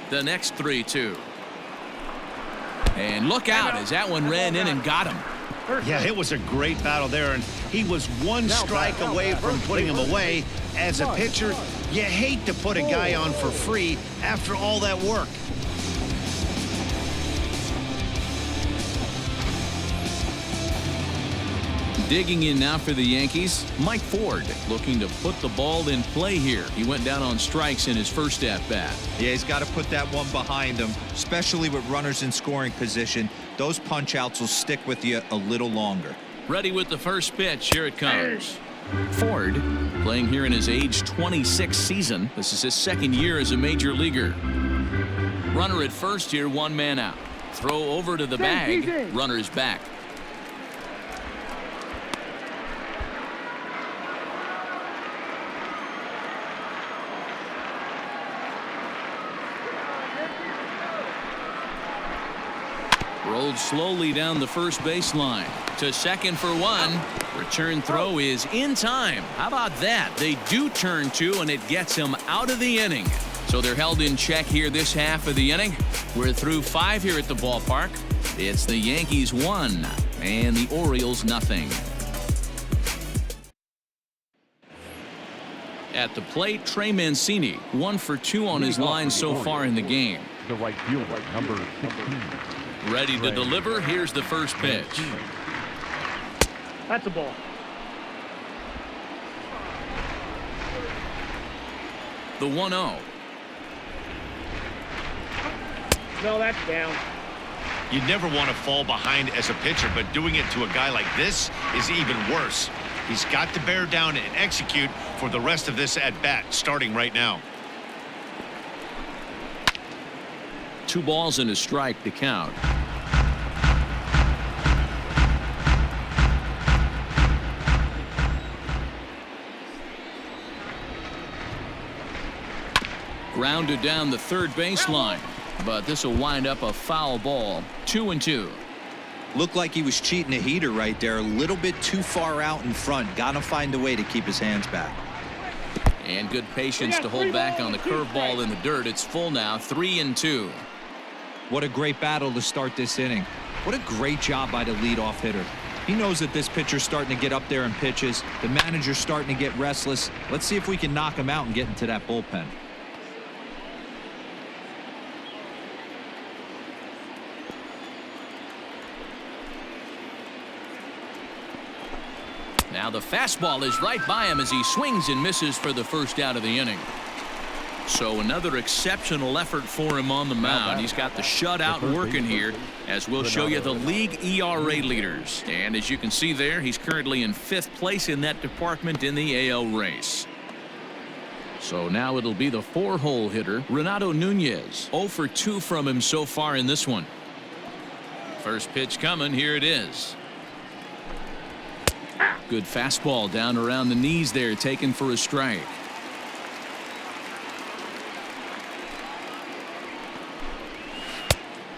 The next 3-2. And look out as that one ran in and got him. Yeah, it was a great battle there, and he was one strike away from putting him away. As a pitcher, you hate to put a guy on for free after all that work. Digging in now for the Yankees, Mike Ford looking to put the ball in play here. He went down on strikes in his first at-bat. Yeah, he's got to put that one behind him, especially with runners in scoring position. Those punch-outs will stick with you a little longer. Ready with the first pitch. Here it comes. Ford playing here in his age 26 season. This is his second year as a major leaguer. Runner at first here, one man out. Throw over to the bag. Runner's back. Rolled slowly down the first baseline to second for one. Return throw is in time. How about that? They do turn two, and it gets him out of the inning. So they're held in check here this half of the inning. We're through 5 here at the ballpark. It's the Yankees 1 and the Orioles nothing. At the plate, Trey Mancini 1 for 2 on his line so far in the game. The right fielder, number 16. Ready to deliver. Here's the first pitch. That's a ball. The 1-0. No, that's down. You never want to fall behind as a pitcher, but doing it to a guy like this is even worse. He's got to bear down and execute for the rest of this at-bat, starting right now. 2 balls and a strike to count. Grounded down the third baseline, but this will wind up a foul ball. 2-2. Looked like he was cheating a heater right there, a little bit too far out in front. Got to find a way to keep his hands back. And good patience to hold back on the curveball in the dirt. It's full now, 3-2. What a great battle to start this inning. What a great job by the leadoff hitter. He knows that this pitcher's starting to get up there in pitches. The manager's starting to get restless. Let's see if we can knock him out and get into that bullpen. Now the fastball is right by him as he swings and misses for the first out of the inning. So another exceptional effort for him on the mound. He's got the shutout working here, as we'll show you the league ERA leaders. And as you can see there, he's currently in 5th place in that department in the AL race. So now it'll be the 4-hole hitter, Renato Nunez. 0 for 2 from him so far in this one. First pitch coming. Here it is. Good fastball down around the knees there, taken for a strike.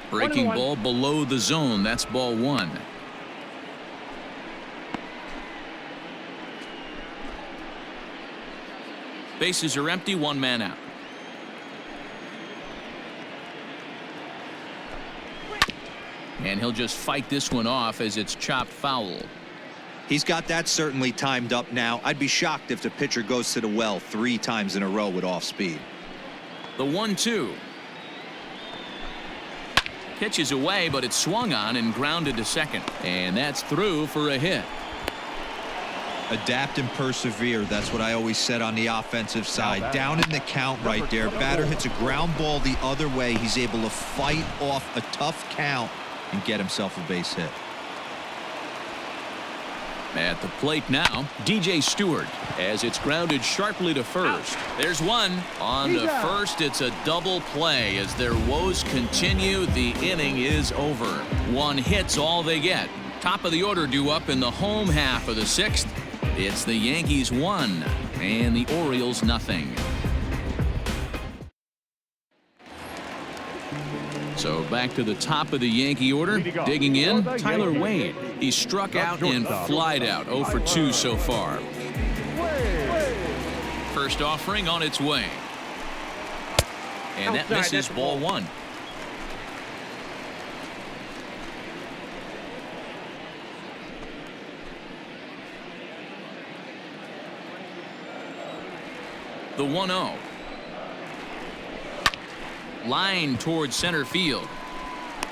Breaking ball below the zone. That's ball 1. Bases are empty. 1 man out. And he'll just fight this one off as it's chopped foul. He's got that certainly timed up now. I'd be shocked if the pitcher goes to the well 3 times in a row with off speed. The 1-2. Pitch is away, but it's swung on and grounded to second. And that's through for a hit. Adapt and persevere. That's what I always said on the offensive side. Down in the count right there. Batter hits a ground ball the other way. He's able to fight off a tough count and get himself a base hit. At the plate now, DJ Stewart, as it's grounded sharply to first. There's one. On to first, it's a double play. As their woes continue, the inning is over. 1 hit's all they get. Top of the order due up in the home half of the 6th. It's the Yankees 1 and the Orioles nothing. So back to the top of the Yankee order. Digging in, Tyler Wade. He struck out and flied out. 0 for 2 so far. First offering on its way. And that misses, ball 1. The 1-0. Line towards center field.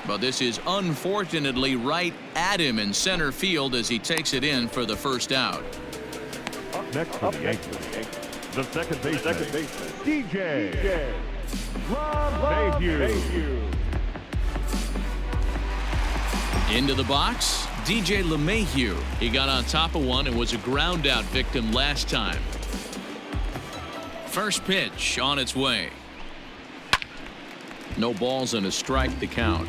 But this is unfortunately right at him in center field as he takes it in for the first out. Up next for the Yankees, the second baseman, DJ LeMahieu. Into the box, DJ LeMahieu. He got on top of one and was a ground out victim last time. First pitch on its way. No balls and a strike to count.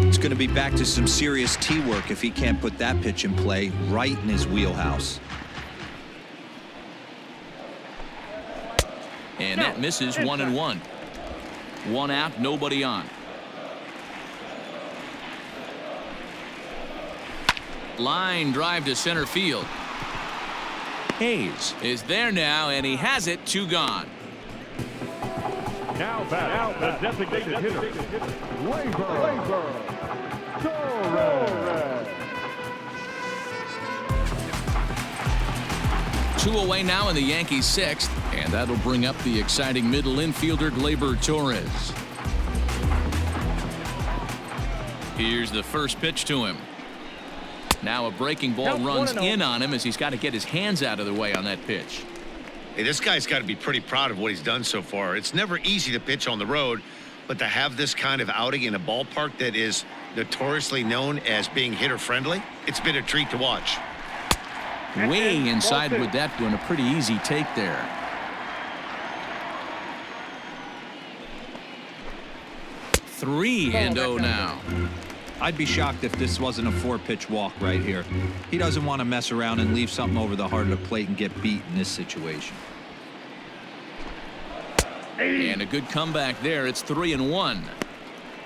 It's going to be back to some serious tee work if he can't put that pitch in play right in his wheelhouse. And that misses, 1-1. 1 out, nobody on. Line drive to center field. Hayes is there now, and he has it. 2 gone. Now back, the designated hitter, Gleyber Torres. 2 away now in the Yankees' 6th, and that'll bring up the exciting middle infielder Gleyber Torres. Here's the first pitch to him. Now a breaking ball runs in on him as he's got to get his hands out of the way on that pitch. Hey, this guy's got to be pretty proud of what he's done so far. It's never easy to pitch on the road, but to have this kind of outing in a ballpark that is notoriously known as being hitter-friendly, it's been a treat to watch. Way inside with that one, a pretty easy take there. Three and 0 now. I'd be shocked if this wasn't a 4-pitch walk right here. He doesn't want to mess around and leave something over the heart of the plate and get beat in this situation. And a good comeback there. It's 3-1.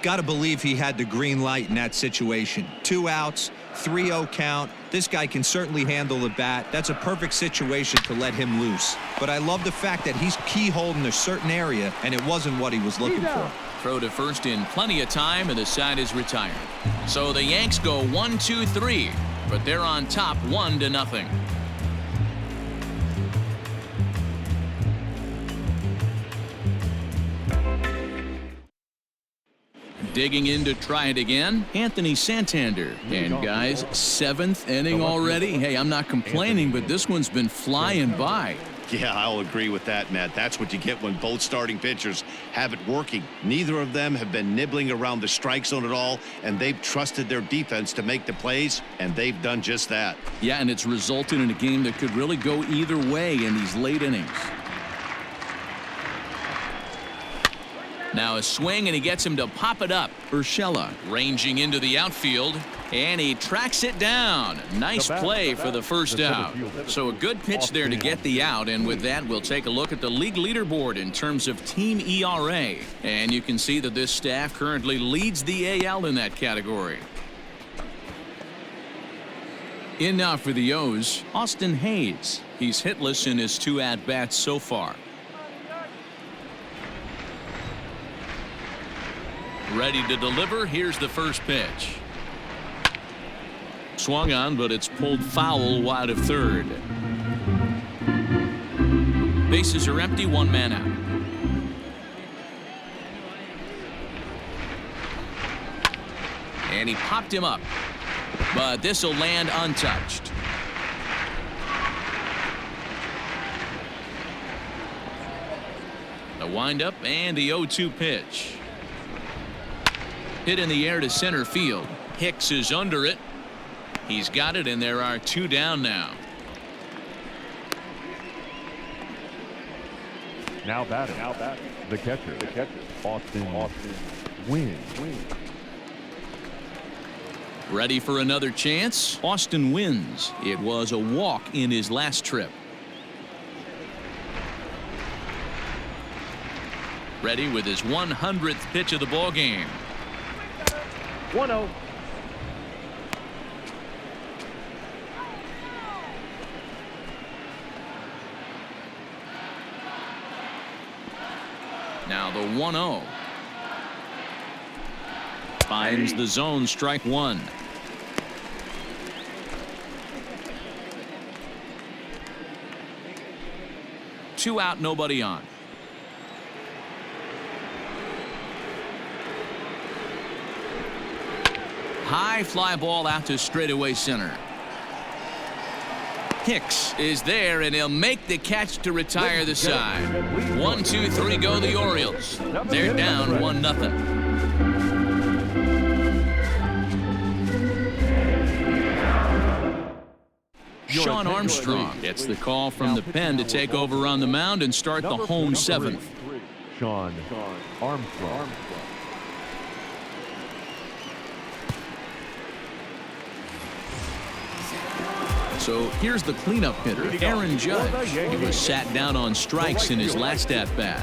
Got to believe he had the green light in that situation. 2 outs, 3-0 count. This guy can certainly handle the bat. That's a perfect situation to let him loose. But I love the fact that he's keyholed in a certain area, and it wasn't what he was looking for. Throw to first in plenty of time, and the side is retired. So the Yanks go 1-2-3, but they're on top 1-0. Digging in to try it again, Anthony Santander. And guys, 7th inning already. Hey, I'm not complaining, but this one's been flying by. Yeah, I'll agree with that, Matt. That's what you get when both starting pitchers have it working. Neither of them have been nibbling around the strike zone at all, and they've trusted their defense to make the plays, and they've done just that. Yeah, and it's resulted in a game that could really go either way in these late innings. Now a swing, and he gets him to pop it up. Urshela ranging into the outfield, and he tracks it down. Nice play for the first out. So a good pitch there to get the out, and with that, we'll take a look at the league leaderboard in terms of team ERA. And you can see that this staff currently leads the AL in that category. In now for the O's, Austin Hayes. He's hitless in his 2 at-bats so far. Ready to deliver. Here's the first pitch. Swung on, but it's pulled foul wide of third. Bases are empty, 1 man out. And he popped him up, but this will land untouched. The windup and the 0-2 pitch. Hit in the air to center field. Hicks is under it. He's got it, and there are 2 down now. Now batting. The catcher. Austin Wynn. Ready for another chance? Austin wins. It was a walk in his last trip. Ready with his 100th pitch of the ball game. 1-0. Now the 1-0. Finds the zone, strike one. Two out, nobody on. High fly ball out to straightaway center. Hicks is there, and he'll make the catch to retire the side. 1, 2, 3 go the Orioles. They're down 1-0. Sean Armstrong gets the call from the pen to take over on the mound and start the home seventh. Sean Armstrong. So here's the cleanup hitter, Aaron Judge. He was sat down on strikes in his last at-bat.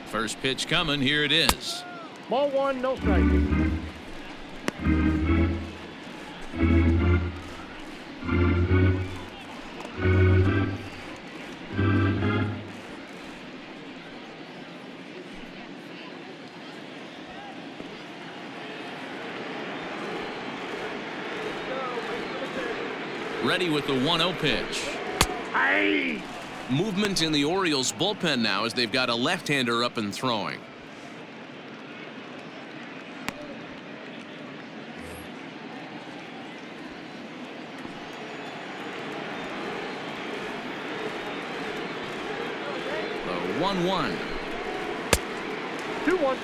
First pitch coming, here it is. Ball one, no strike. Ready with the 1-0 pitch. Aye. Movement in the Orioles bullpen now as they've got a left-hander up and throwing. The 1-1. 2-1.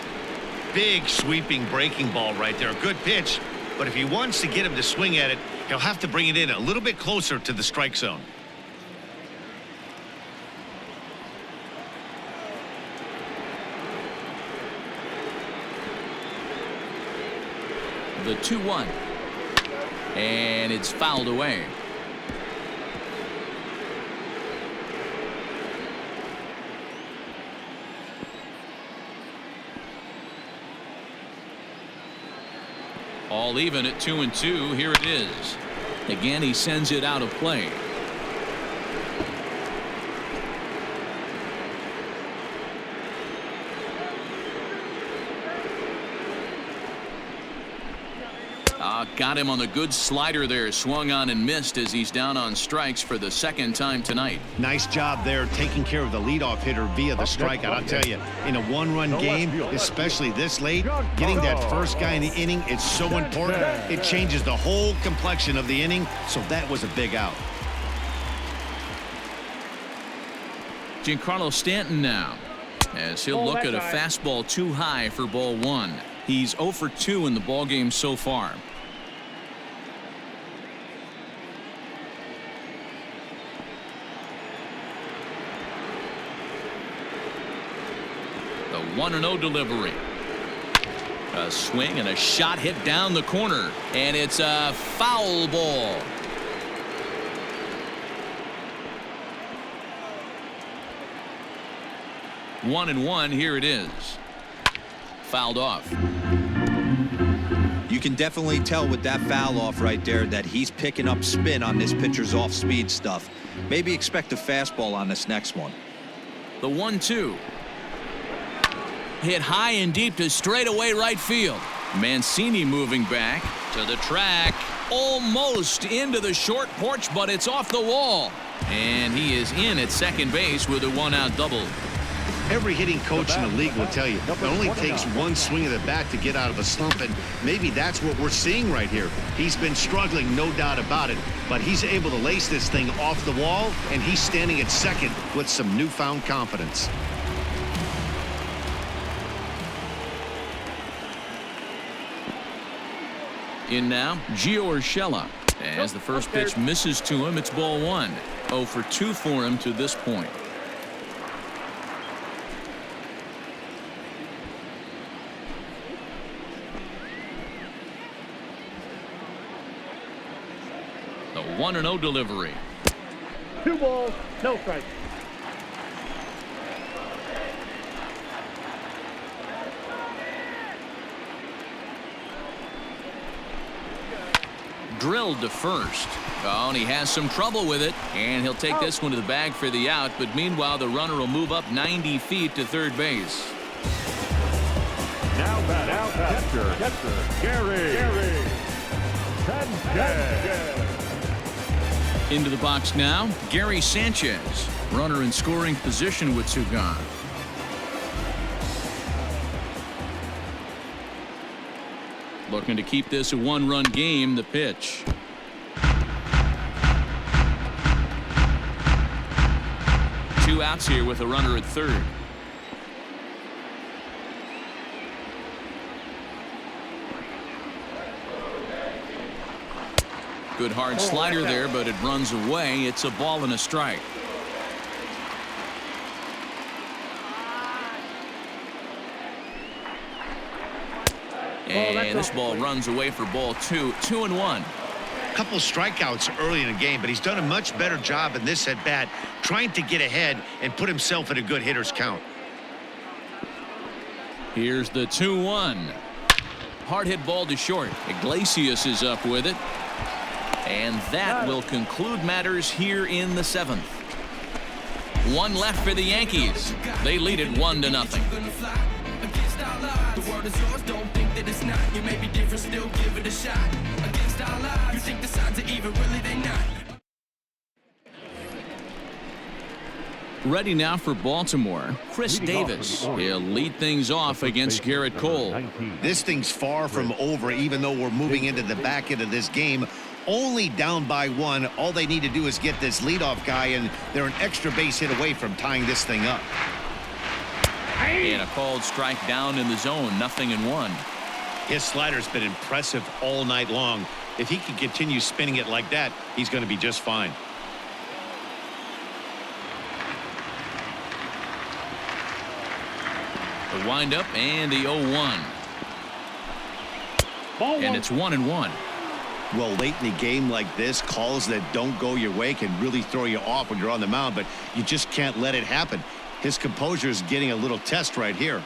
Big sweeping breaking ball right there. Good pitch. But if he wants to get him to swing at it, he'll have to bring it in a little bit closer to the strike zone. The 2-1. And it's fouled away. All even at 2-2. Here it is. Again, he sends it out of play. Got him on the good slider there. Swung on and missed as he's down on strikes for the second time tonight. Nice job there taking care of the leadoff hitter via the strikeout. I'll tell you, in a one-run game, especially this late, getting that first guy in the inning is so important. It changes the whole complexion of the inning, so that was a big out. Giancarlo Stanton now, as he'll look at a fastball too high for ball one. He's 0 for 2 in the ballgame so far. The 1-0 delivery. A swing and a shot hit down the corner, and it's a foul ball. One and one, here it is. Fouled off. You can definitely tell with that foul off right there that he's picking up spin on this pitcher's off-speed stuff. Maybe expect a fastball on this next one. The 1-2. Hit high and deep to straightaway right field. Mancini moving back to the track. Almost into the short porch, but it's off the wall. And he is in at second base with a one-out double. Every hitting coach in the league will tell you it only takes one swing of the bat to get out of a slump, and maybe that's what we're seeing right here. He's been struggling, no doubt about it, but he's able to lace this thing off the wall, and he's standing at second with some newfound confidence. In now, Gio Urshela. As the first pitch misses to him, it's ball one. 0 for 2 for him to this point. 1-0 delivery. 2 balls, no strikes. Drilled to first. Oh, and he has some trouble with it, and he'll take this one to the bag for the out, but meanwhile the runner will move up 90 feet to third base. Now catcher, Gary Sanchez. Into the box now, Gary Sanchez. Runner in scoring position with 2 gone. Looking to keep this a 1-run game. The pitch. Two outs here with a runner at third. Good hard slider there, but it runs away. It's a ball and a strike. And this ball runs away for ball 2. 2-1. Couple strikeouts early in the game, but he's done a much better job in this at bat, trying to get ahead and put himself in a good hitter's count. Here's the 2-1. Hard hit ball to short. Iglesias is up with it. And that will conclude matters here in the 7th. 1 left for the Yankees. They lead it 1-0. The world is yours, don't think that it's not. You may be different, still give it a shot. Against our lives, you think the signs are even, really they not. Ready now for Baltimore, Chris Davis. He'll lead things off against Garrett Cole. This thing's far from over, even though we're moving into the back end of this game. Only down by 1. All they need to do is get this leadoff guy, and they're an extra base hit away from tying this thing up. And a called strike down in the zone. 0-1. His slider's been impressive all night long. If he can continue spinning it like that, he's going to be just fine. The windup and the 0-1. And it's 1-1. Well, late in the game like this, calls that don't go your way can really throw you off when you're on the mound, but you just can't let it happen. His composure is getting a little test right here.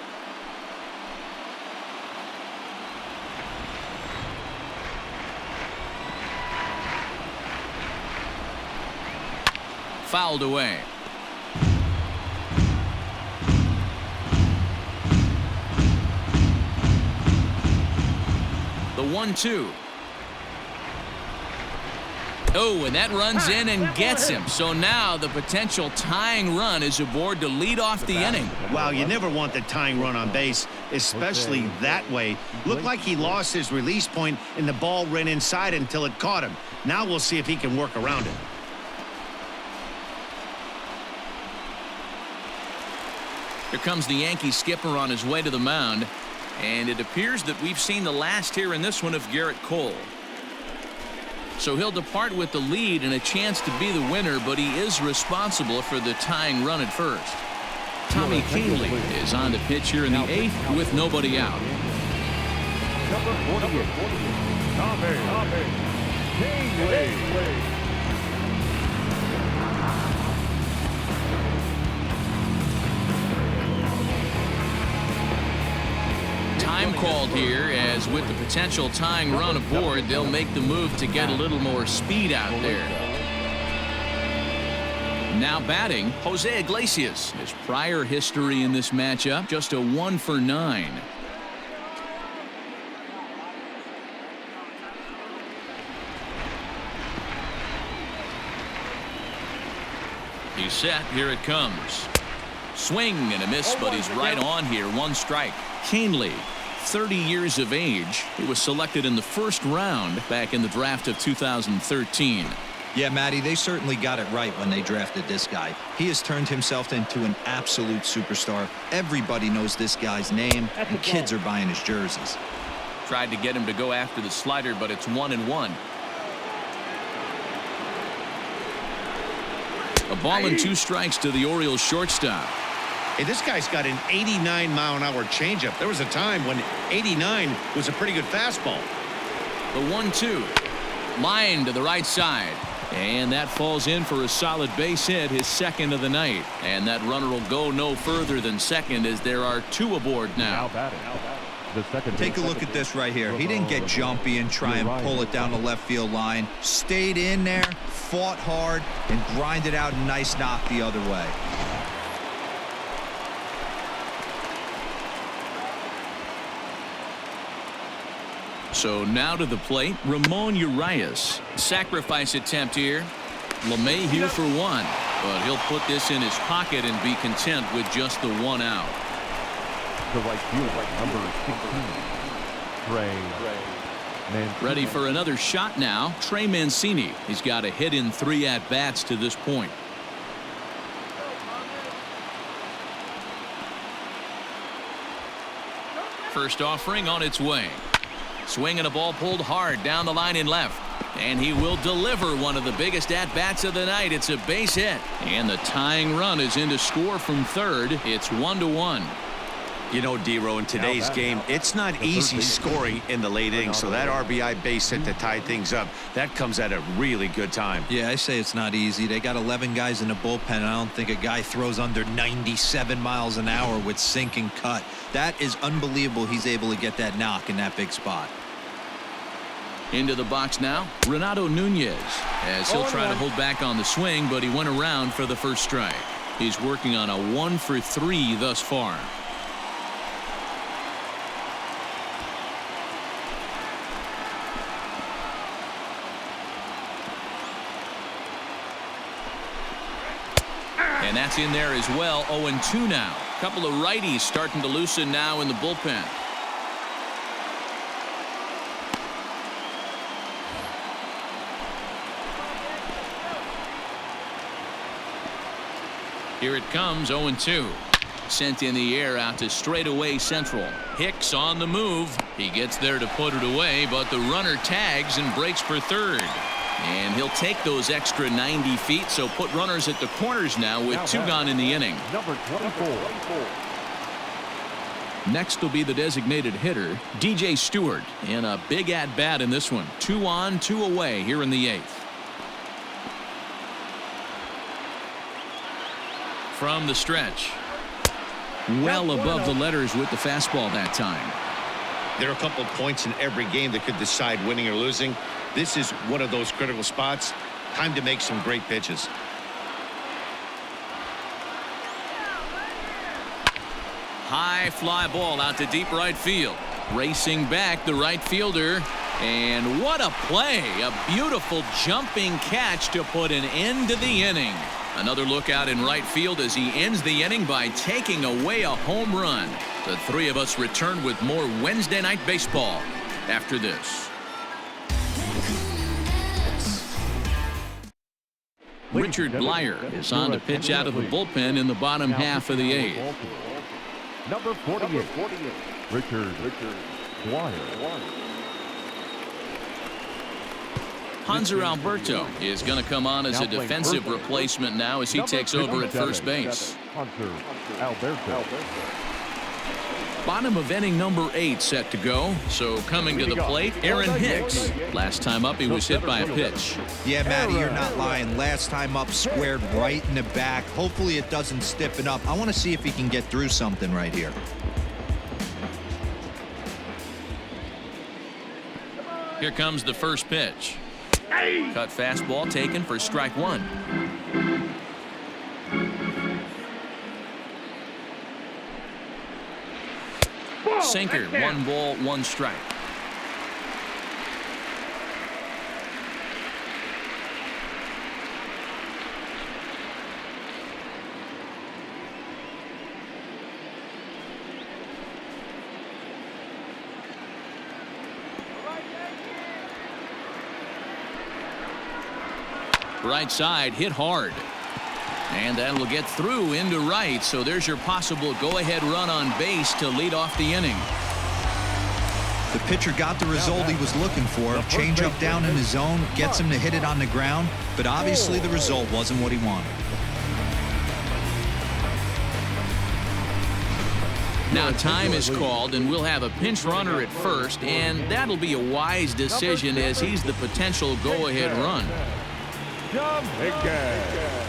Fouled away. The 1-2. Oh, and that runs in and gets him. So now the potential tying run is aboard to lead off the inning. Wow, you never want the tying run on base, especially that way. Looked like he lost his release point and the ball ran inside until it caught him. Now we'll see if he can work around it. Here comes the Yankee skipper on his way to the mound. And it appears that we've seen the last here in this one of Garrett Cole. So he'll depart with the lead and a chance to be the winner, but he is responsible for the tying run at first. Tommy Kahnle is on the pitch here in the 8th with nobody out. Number 48, Tommy Kahnle. Time called here, as with the potential tying run aboard, they'll make the move to get a little more speed out there. Now batting, Jose Iglesias. His prior history in this matchup, just a 1 for 9. He's set. Here it comes. Swing and a miss, but he's right on here. 1 strike. Kahnle, 30 years of age. He was selected in the first round back in the draft of 2013. Yeah, Matty, they certainly got it right when they drafted this guy. He has turned himself into an absolute superstar. Everybody knows this guy's name, and kids are buying his jerseys. Tried to get him to go after the slider, but it's 1-1. A ball and 2 strikes to the Orioles shortstop. Hey, this guy's got an 89-mile-an-hour changeup. There was a time when 89 was a pretty good fastball. The 1-2. Line to the right side. And that falls in for a solid base hit, his second of the night. And that runner will go no further than second as there are two aboard now. Take a look at this right here. He didn't get jumpy and try and pull it down the left field line. Stayed in there, fought hard, and grinded out a nice knock the other way. So now to the plate, Ramon Urias. Sacrifice attempt here. LeMahieu for one, but he'll put this in his pocket and be content with just the one out. The right fielder, number 16, Trey Mancini. Ready for another shot now, Trey Mancini. He's got a hit in 3 at-bats to this point. First offering on its way. Swinging a ball pulled hard down the line in left. And he will deliver one of the biggest at-bats of the night. It's a base hit. And the tying run is in to score from third. It's 1-1. You know, D-Row, in today's game, it's not easy scoring in the late innings, so that RBI base hit to tie things up, that comes at a really good time. Yeah, I say it's not easy. They got 11 guys in the bullpen, and I don't think a guy throws under 97 miles an hour with sink and cut. That is unbelievable he's able to get that knock in that big spot. Into the box now, Renato Nunez, as he'll try to hold back on the swing, but he went around for the first strike. He's working on a 1-for-3 thus far. And that's in there as well. 0-2 now. A couple of righties starting to loosen now in the bullpen. Here it comes, 0-2. Sent in the air out to straightaway central. Hicks on the move. He gets there to put it away, but the runner tags and breaks for third. And he'll take those extra 90 feet, so put runners at the corners now with 2 gone in the inning. Number 24. Next will be the designated hitter, DJ Stewart, in a big at-bat in this one. 2 on, 2 away here in the 8th. From the stretch. Well above the letters with the fastball that time. There are a couple of points in every game that could decide winning or losing. This is one of those critical spots. Time to make some great pitches. High fly ball out to deep right field. Racing back the right fielder. And what a play. A beautiful jumping catch to put an end to the inning. Another look out in right field as he ends the inning by taking away a home run. The three of us return with more Wednesday Night Baseball after this. Richard Blyer is on to pitch out of the bullpen in the bottom half of the 8th. Number 48, Richard Blyer. Hanser Alberto is going to come on as a defensive replacement now as he takes over at first base. Hanser Alberto. Bottom of inning number 8 set to go. So coming to the plate, Aaron Hicks. Last time up, he was hit by a pitch. Yeah, Matty, you're not lying. Last time up, squared right in the back. Hopefully it doesn't stiffen up. I want to see if he can get through something right here. Here comes the first pitch. Cut fastball taken for strike 1. Sinker, 1 ball, 1 strike. Right side hit hard. And that'll get through into right. So there's your possible go-ahead run on base to lead off the inning. The pitcher got the result he was looking for. Change up down in the zone, gets him to hit it on the ground. But obviously the result wasn't what he wanted. Now time is called, and we'll have a pinch runner at first. And that'll be a wise decision as he's the potential go-ahead run. Dominguez.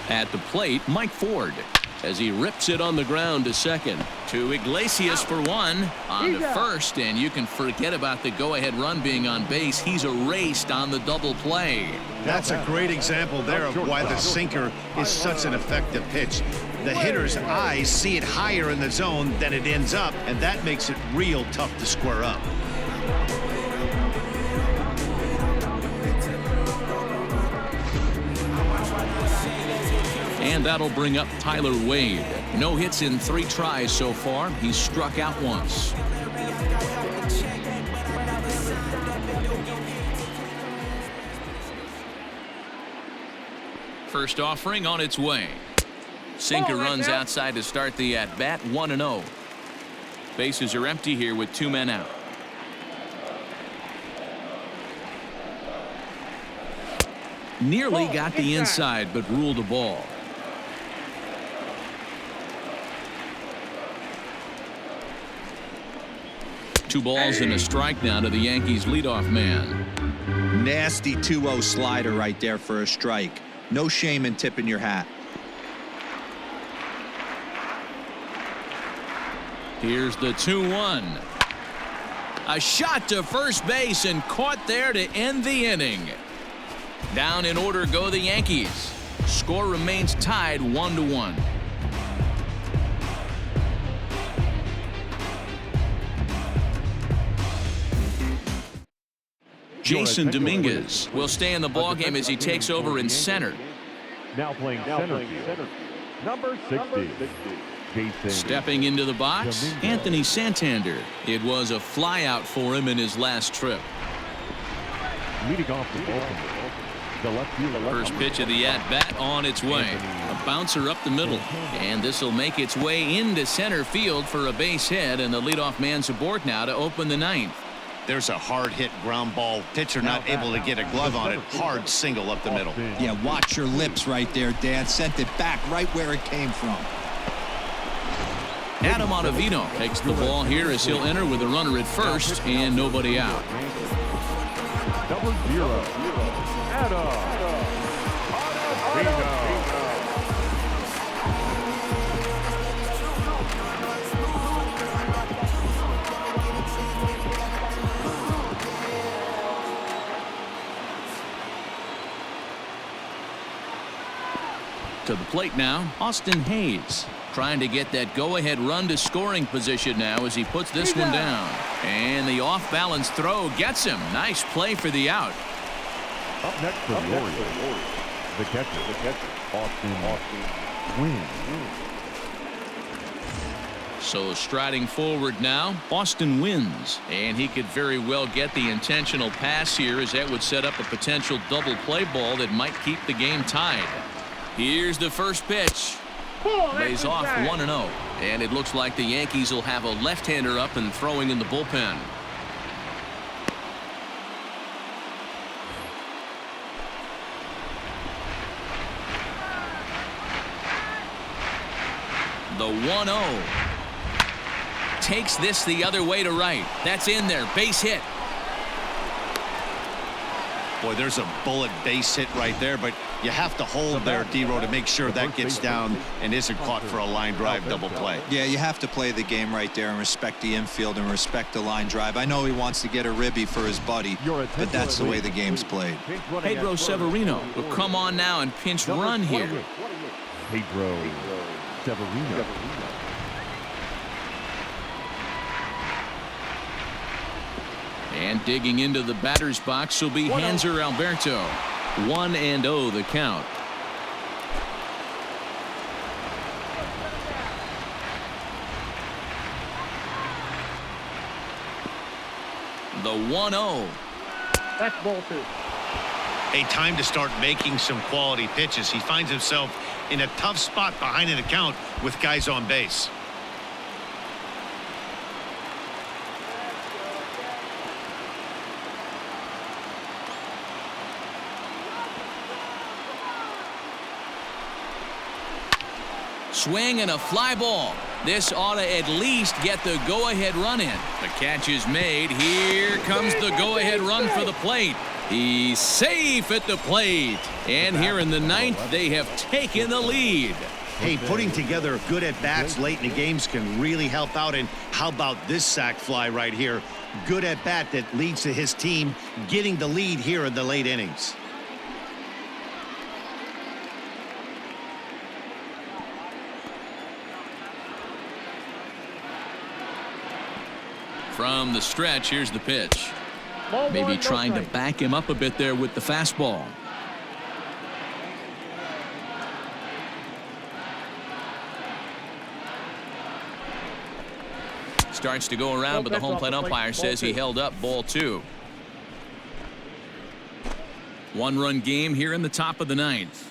At the plate, Mike Ford, as he rips it on the ground to second. To Iglesias for one. On to first, and you can forget about the go-ahead run being on base. He's erased on the double play. That's a great example there of why the sinker is such an effective pitch. The hitter's eyes see it higher in the zone than it ends up, and that makes it real tough to square up. And that'll bring up Tyler Wade. No hits in 3 tries so far. He's struck out once. First offering on its way. Sinker runs outside to start the at-bat, 1-0. Bases are empty here with 2 men out. Nearly got the inside, but ruled a ball. Two balls and a strike now to the Yankees leadoff man. Nasty 2-0 slider right there for a strike. No shame in tipping your hat. Here's the 2-1. A shot to first base and caught there to end the inning. Down in order go the Yankees. Score remains tied 1-1. Jason Dominguez will stay in the ballgame as he takes over in center. Now playing center field, number 60. Jason. Stepping into the box, Dominguez. Anthony Santander. It was a flyout for him in his last trip. Leading off the Baltimore, the left fielder. First pitch of the at-bat on its way. A bouncer up the middle. And this will make its way into center field for a base hit, and the leadoff man's aboard now to open the 9th. There's a hard hit ground ball. Pitcher not able to get a glove on it. Hard single up the middle. Yeah, watch your lips right there, Dan. Sent it back right where it came from. Adam Ottavino takes the ball here as he'll enter with a runner at first and nobody out. Number 0, Adam Ottavino. To the plate now, Austin Hayes. Trying to get that go-ahead run to scoring position now as he puts this one down. And the off-balance throw gets him. Nice play for the out. Up next for the Orioles, the catcher, Austin Wynn. So striding forward now, Austin wins. And he could very well get the intentional pass here, as that would set up a potential double play ball that might keep the game tied. Here's the first pitch. Lays off 1-0. And it looks like the Yankees will have a left-hander up and throwing in the bullpen. The 1-0. Takes this the other way to right. That's in there. Base hit. Boy, there's a bullet base hit right there, but you have to hold there, D-Row, to make sure that gets down and isn't caught for a line drive double play. Yeah, you have to play the game right there and respect the infield and respect the line drive. I know he wants to get a ribby for his buddy, but that's the way the game's played. Pedro Severino will come on now and pinch run here. Pedro Severino. And digging into the batter's box will be Hanser Alberto. 1-0 the count. The 1-0. That's ball 2. A time to start making some quality pitches. He finds himself in a tough spot behind an account with guys on base. Swing and a fly ball. This ought to at least get the go-ahead run in. The catch is made. Here comes the go-ahead run for the plate. He's safe at the plate. And here in the ninth, they have taken the lead. Hey, putting together good at-bats late in the games can really help out. And how about this sac fly right here? Good at-bat that leads to his team getting the lead here in the late innings. From the stretch, here's the pitch. Ball Maybe one, no trying to strike. back him up a bit there with the fastball. Starts to go around, but the home plate umpire says he held up ball 2. One-run game here in the top of the ninth.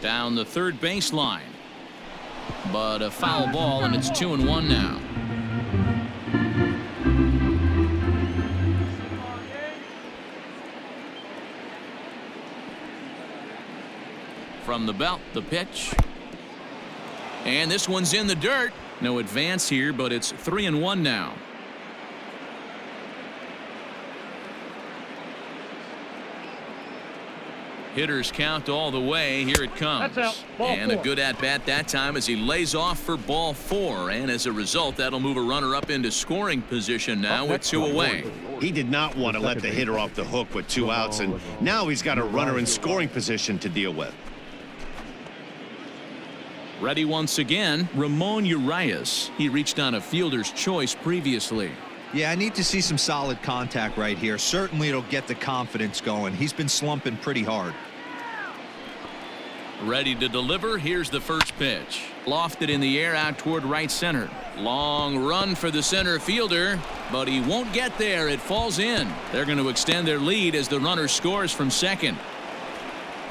Down the third baseline. But a foul ball, and it's 2-1 now. From the belt, the pitch. And this one's in the dirt. No advance here, but it's 3-1 now. Hitters count all the way. Here it comes. That's out. Ball And a 4. good at-bat that time as he lays off for ball 4. And as a result, that'll move a runner up into scoring position now with 2 away. He did not want to let the hitter off the hook with 2 outs, and now he's got a runner in scoring position to deal with. Ready once again, Ramon Urias. He reached on a fielder's choice previously. Yeah, I need to see some solid contact right here. Certainly it'll get the confidence going. He's been slumping pretty hard. Ready to deliver. Here's the first pitch. Lofted in the air out toward right center. Long run for the center fielder, but he won't get there. It falls in. They're going to extend their lead as the runner scores from second.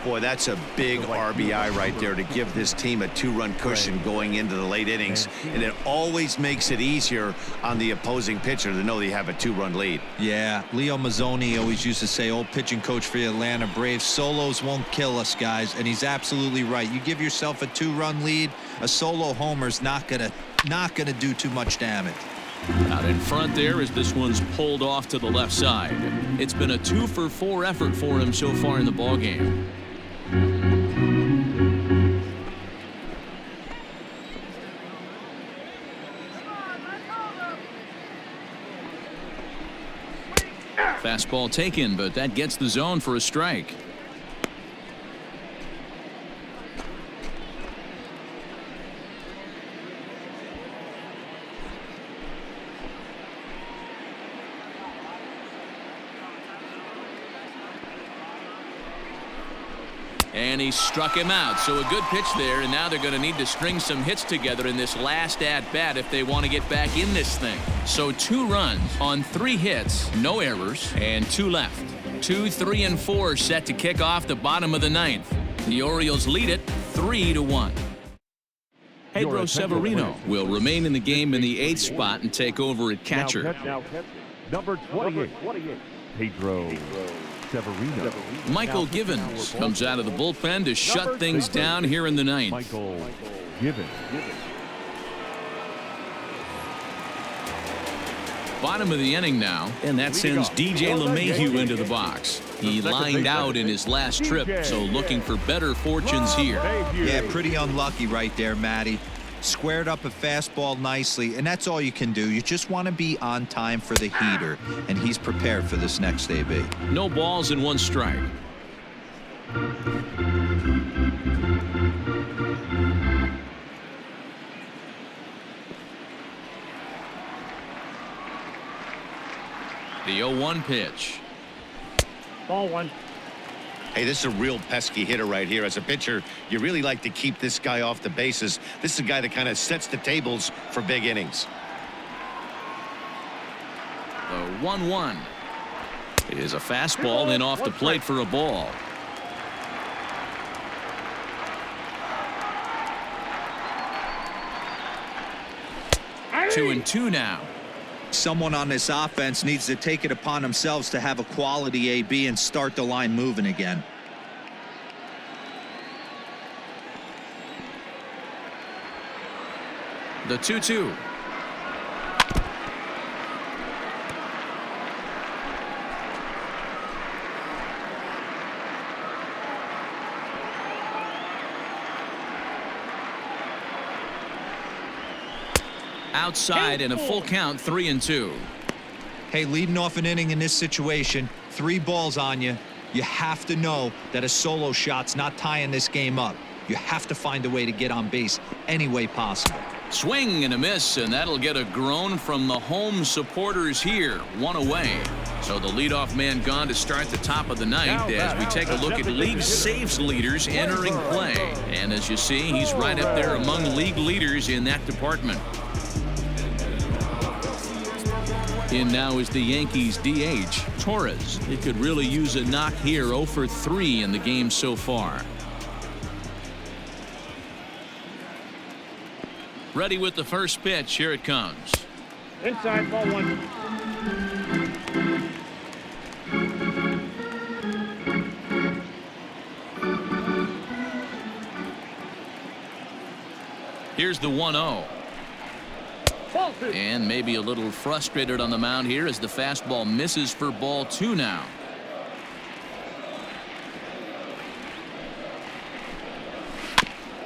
Boy, that's a big RBI right there to give this team a 2-run cushion going into the late innings. And it always makes it easier on the opposing pitcher to know they have a 2-run lead. Yeah, Leo Mazzoni always used to say, old pitching coach for the Atlanta Braves, solos won't kill us, guys. And he's absolutely right. You give yourself a 2-run lead, a solo homer's not gonna do too much damage. Out in front there as this one's pulled off to the left side. It's been a 2-for-4 effort for him so far in the ballgame. Fastball taken, but that gets the zone for a strike. And he struck him out. So a good pitch there, and now they're going to need to string some hits together in this last at-bat if they want to get back in this thing. So 2 runs on 3 hits, no errors, and 2 left. 2, 3, and 4 set to kick off the bottom of the ninth. The Orioles lead it 3-1. Pedro Severino will remain in the game in the 8th spot and take over at catcher. Number 28, Pedro Severino. Michael Givens comes out of the bullpen to shut things down here in the ninth. Michael Givens. Bottom of the inning now, and that sends DJ LeMahieu into the box. He lined out in his last trip, so looking for better fortunes here. Yeah, pretty unlucky right there, Matty. Squared up a fastball nicely, and that's all you can do. You just want to be on time for the heater, and he's prepared for this next AB. No balls and 1 strike. The 0-1 pitch. Ball 1. Hey, this is a real pesky hitter right here. As a pitcher, you really like to keep this guy off the bases. This is a guy that kind of sets the tables for big innings. The 1-1 is a fastball and off the plate for a ball. Two and 2 now. Someone on this offense needs to take it upon themselves to have a quality AB and start the line moving again. The 2-2. Outside and a full count, 3-2. Hey, leading off an inning in this situation, 3 balls on you. You have to know that a solo shot's not tying this game up. You have to find a way to get on base any way possible. Swing and a miss, and that'll get a groan from the home supporters here. 1 away. So the leadoff man gone to start the top of the ninth as we take a look at league saves leaders entering play. And as you see, he's right up there among league leaders in that department. In now is the Yankees DH, Torres. He could really use a knock here. 0 for 3 in the game so far. Ready with the first pitch. Here it comes. Inside, ball 1. Here's the 1-0. And maybe a little frustrated on the mound here as the fastball misses for ball 2 now.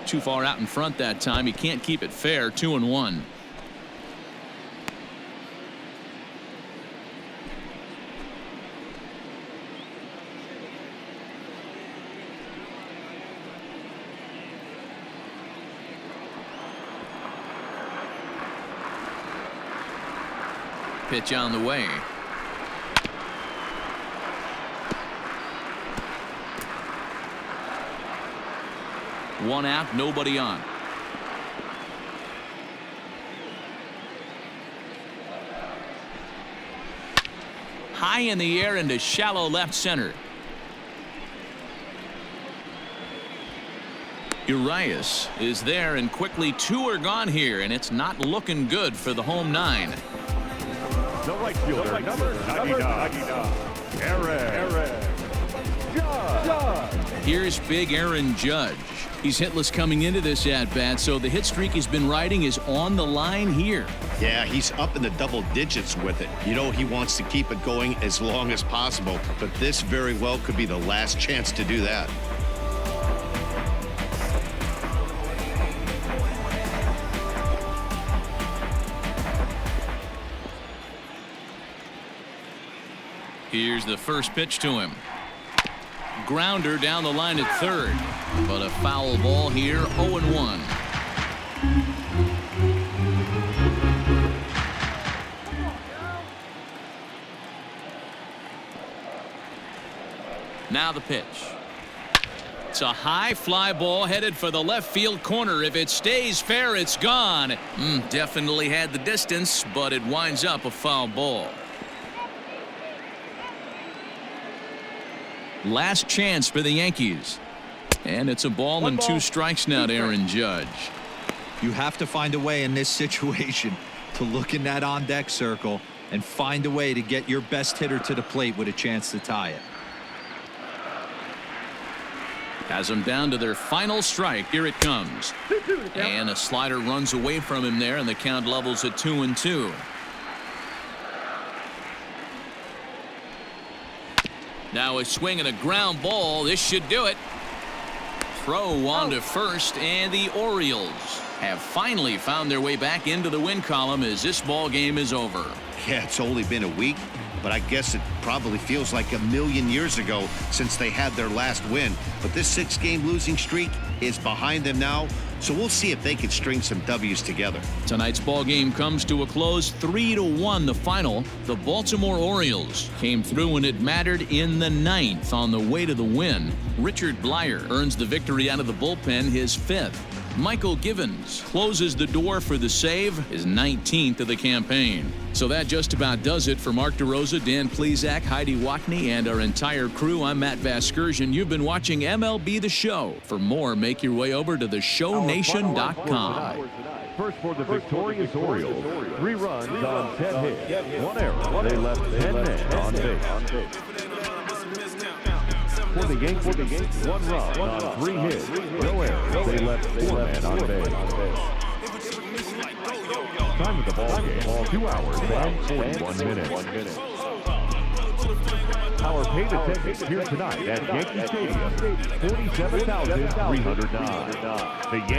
Too far out in front that time. He can't keep it fair. 2-1. Pitch on the way. One out, nobody on. High in the air into shallow left center. Urias is there, and quickly 2 are gone here, and it's not looking good for the home 9. The right fielder, number 99, Aaron Judge. Here's big Aaron Judge. He's hitless coming into this at-bat, so the hit streak he's been riding is on the line here. Yeah, he's up in the double digits with it. You know he wants to keep it going as long as possible, but this very well could be the last chance to do that. Here's the first pitch to him. Grounder down the line at third, but a foul ball here. 0-1. Now the pitch. It's a high fly ball headed for the left field corner. If it stays fair, it's gone. Definitely had the distance, but it winds up a foul ball. Last chance for the Yankees. And it's a ball and 2 strikes now to Aaron Judge. You have to find a way in this situation to look in that on-deck circle and find a way to get your best hitter to the plate with a chance to tie it. Has them down to their final strike. Here it comes. And a slider runs away from him there, and the count levels at 2-2. Now a swing and a ground ball. This should do it. Throw on to first, and the Orioles have finally found their way back into the win column as this ball game is over. Yeah, it's only been a week, but I guess it probably feels like a million years ago since they had their last win. But this 6-game losing streak is behind them now, so we'll see if they can string some W's together. Tonight's ball game comes to a close. 3-1 the final. The Baltimore Orioles came through when it mattered in the 9th on the way to the win. Richard Blyer earns the victory out of the bullpen, his 5th. Michael Givens closes the door for the save, his 19th of the campaign. So that just about does it for Mark DeRosa, Dan Plesac, Heidi Watney, and our entire crew. I'm Matt Vasgersian. You've been watching MLB The Show. For more, make your way over to theshownation.com. First for the victorious Orioles, 3 runs on 10 hits, 1 error. They left 10 men on base. For the Yankees, 1 run on 3 hits, no errors. They left 4 men on base. Time of the ball game, 2 hours and 41 minutes. Our paid attendance here tonight at Yankee Stadium, 47,309. The Yankees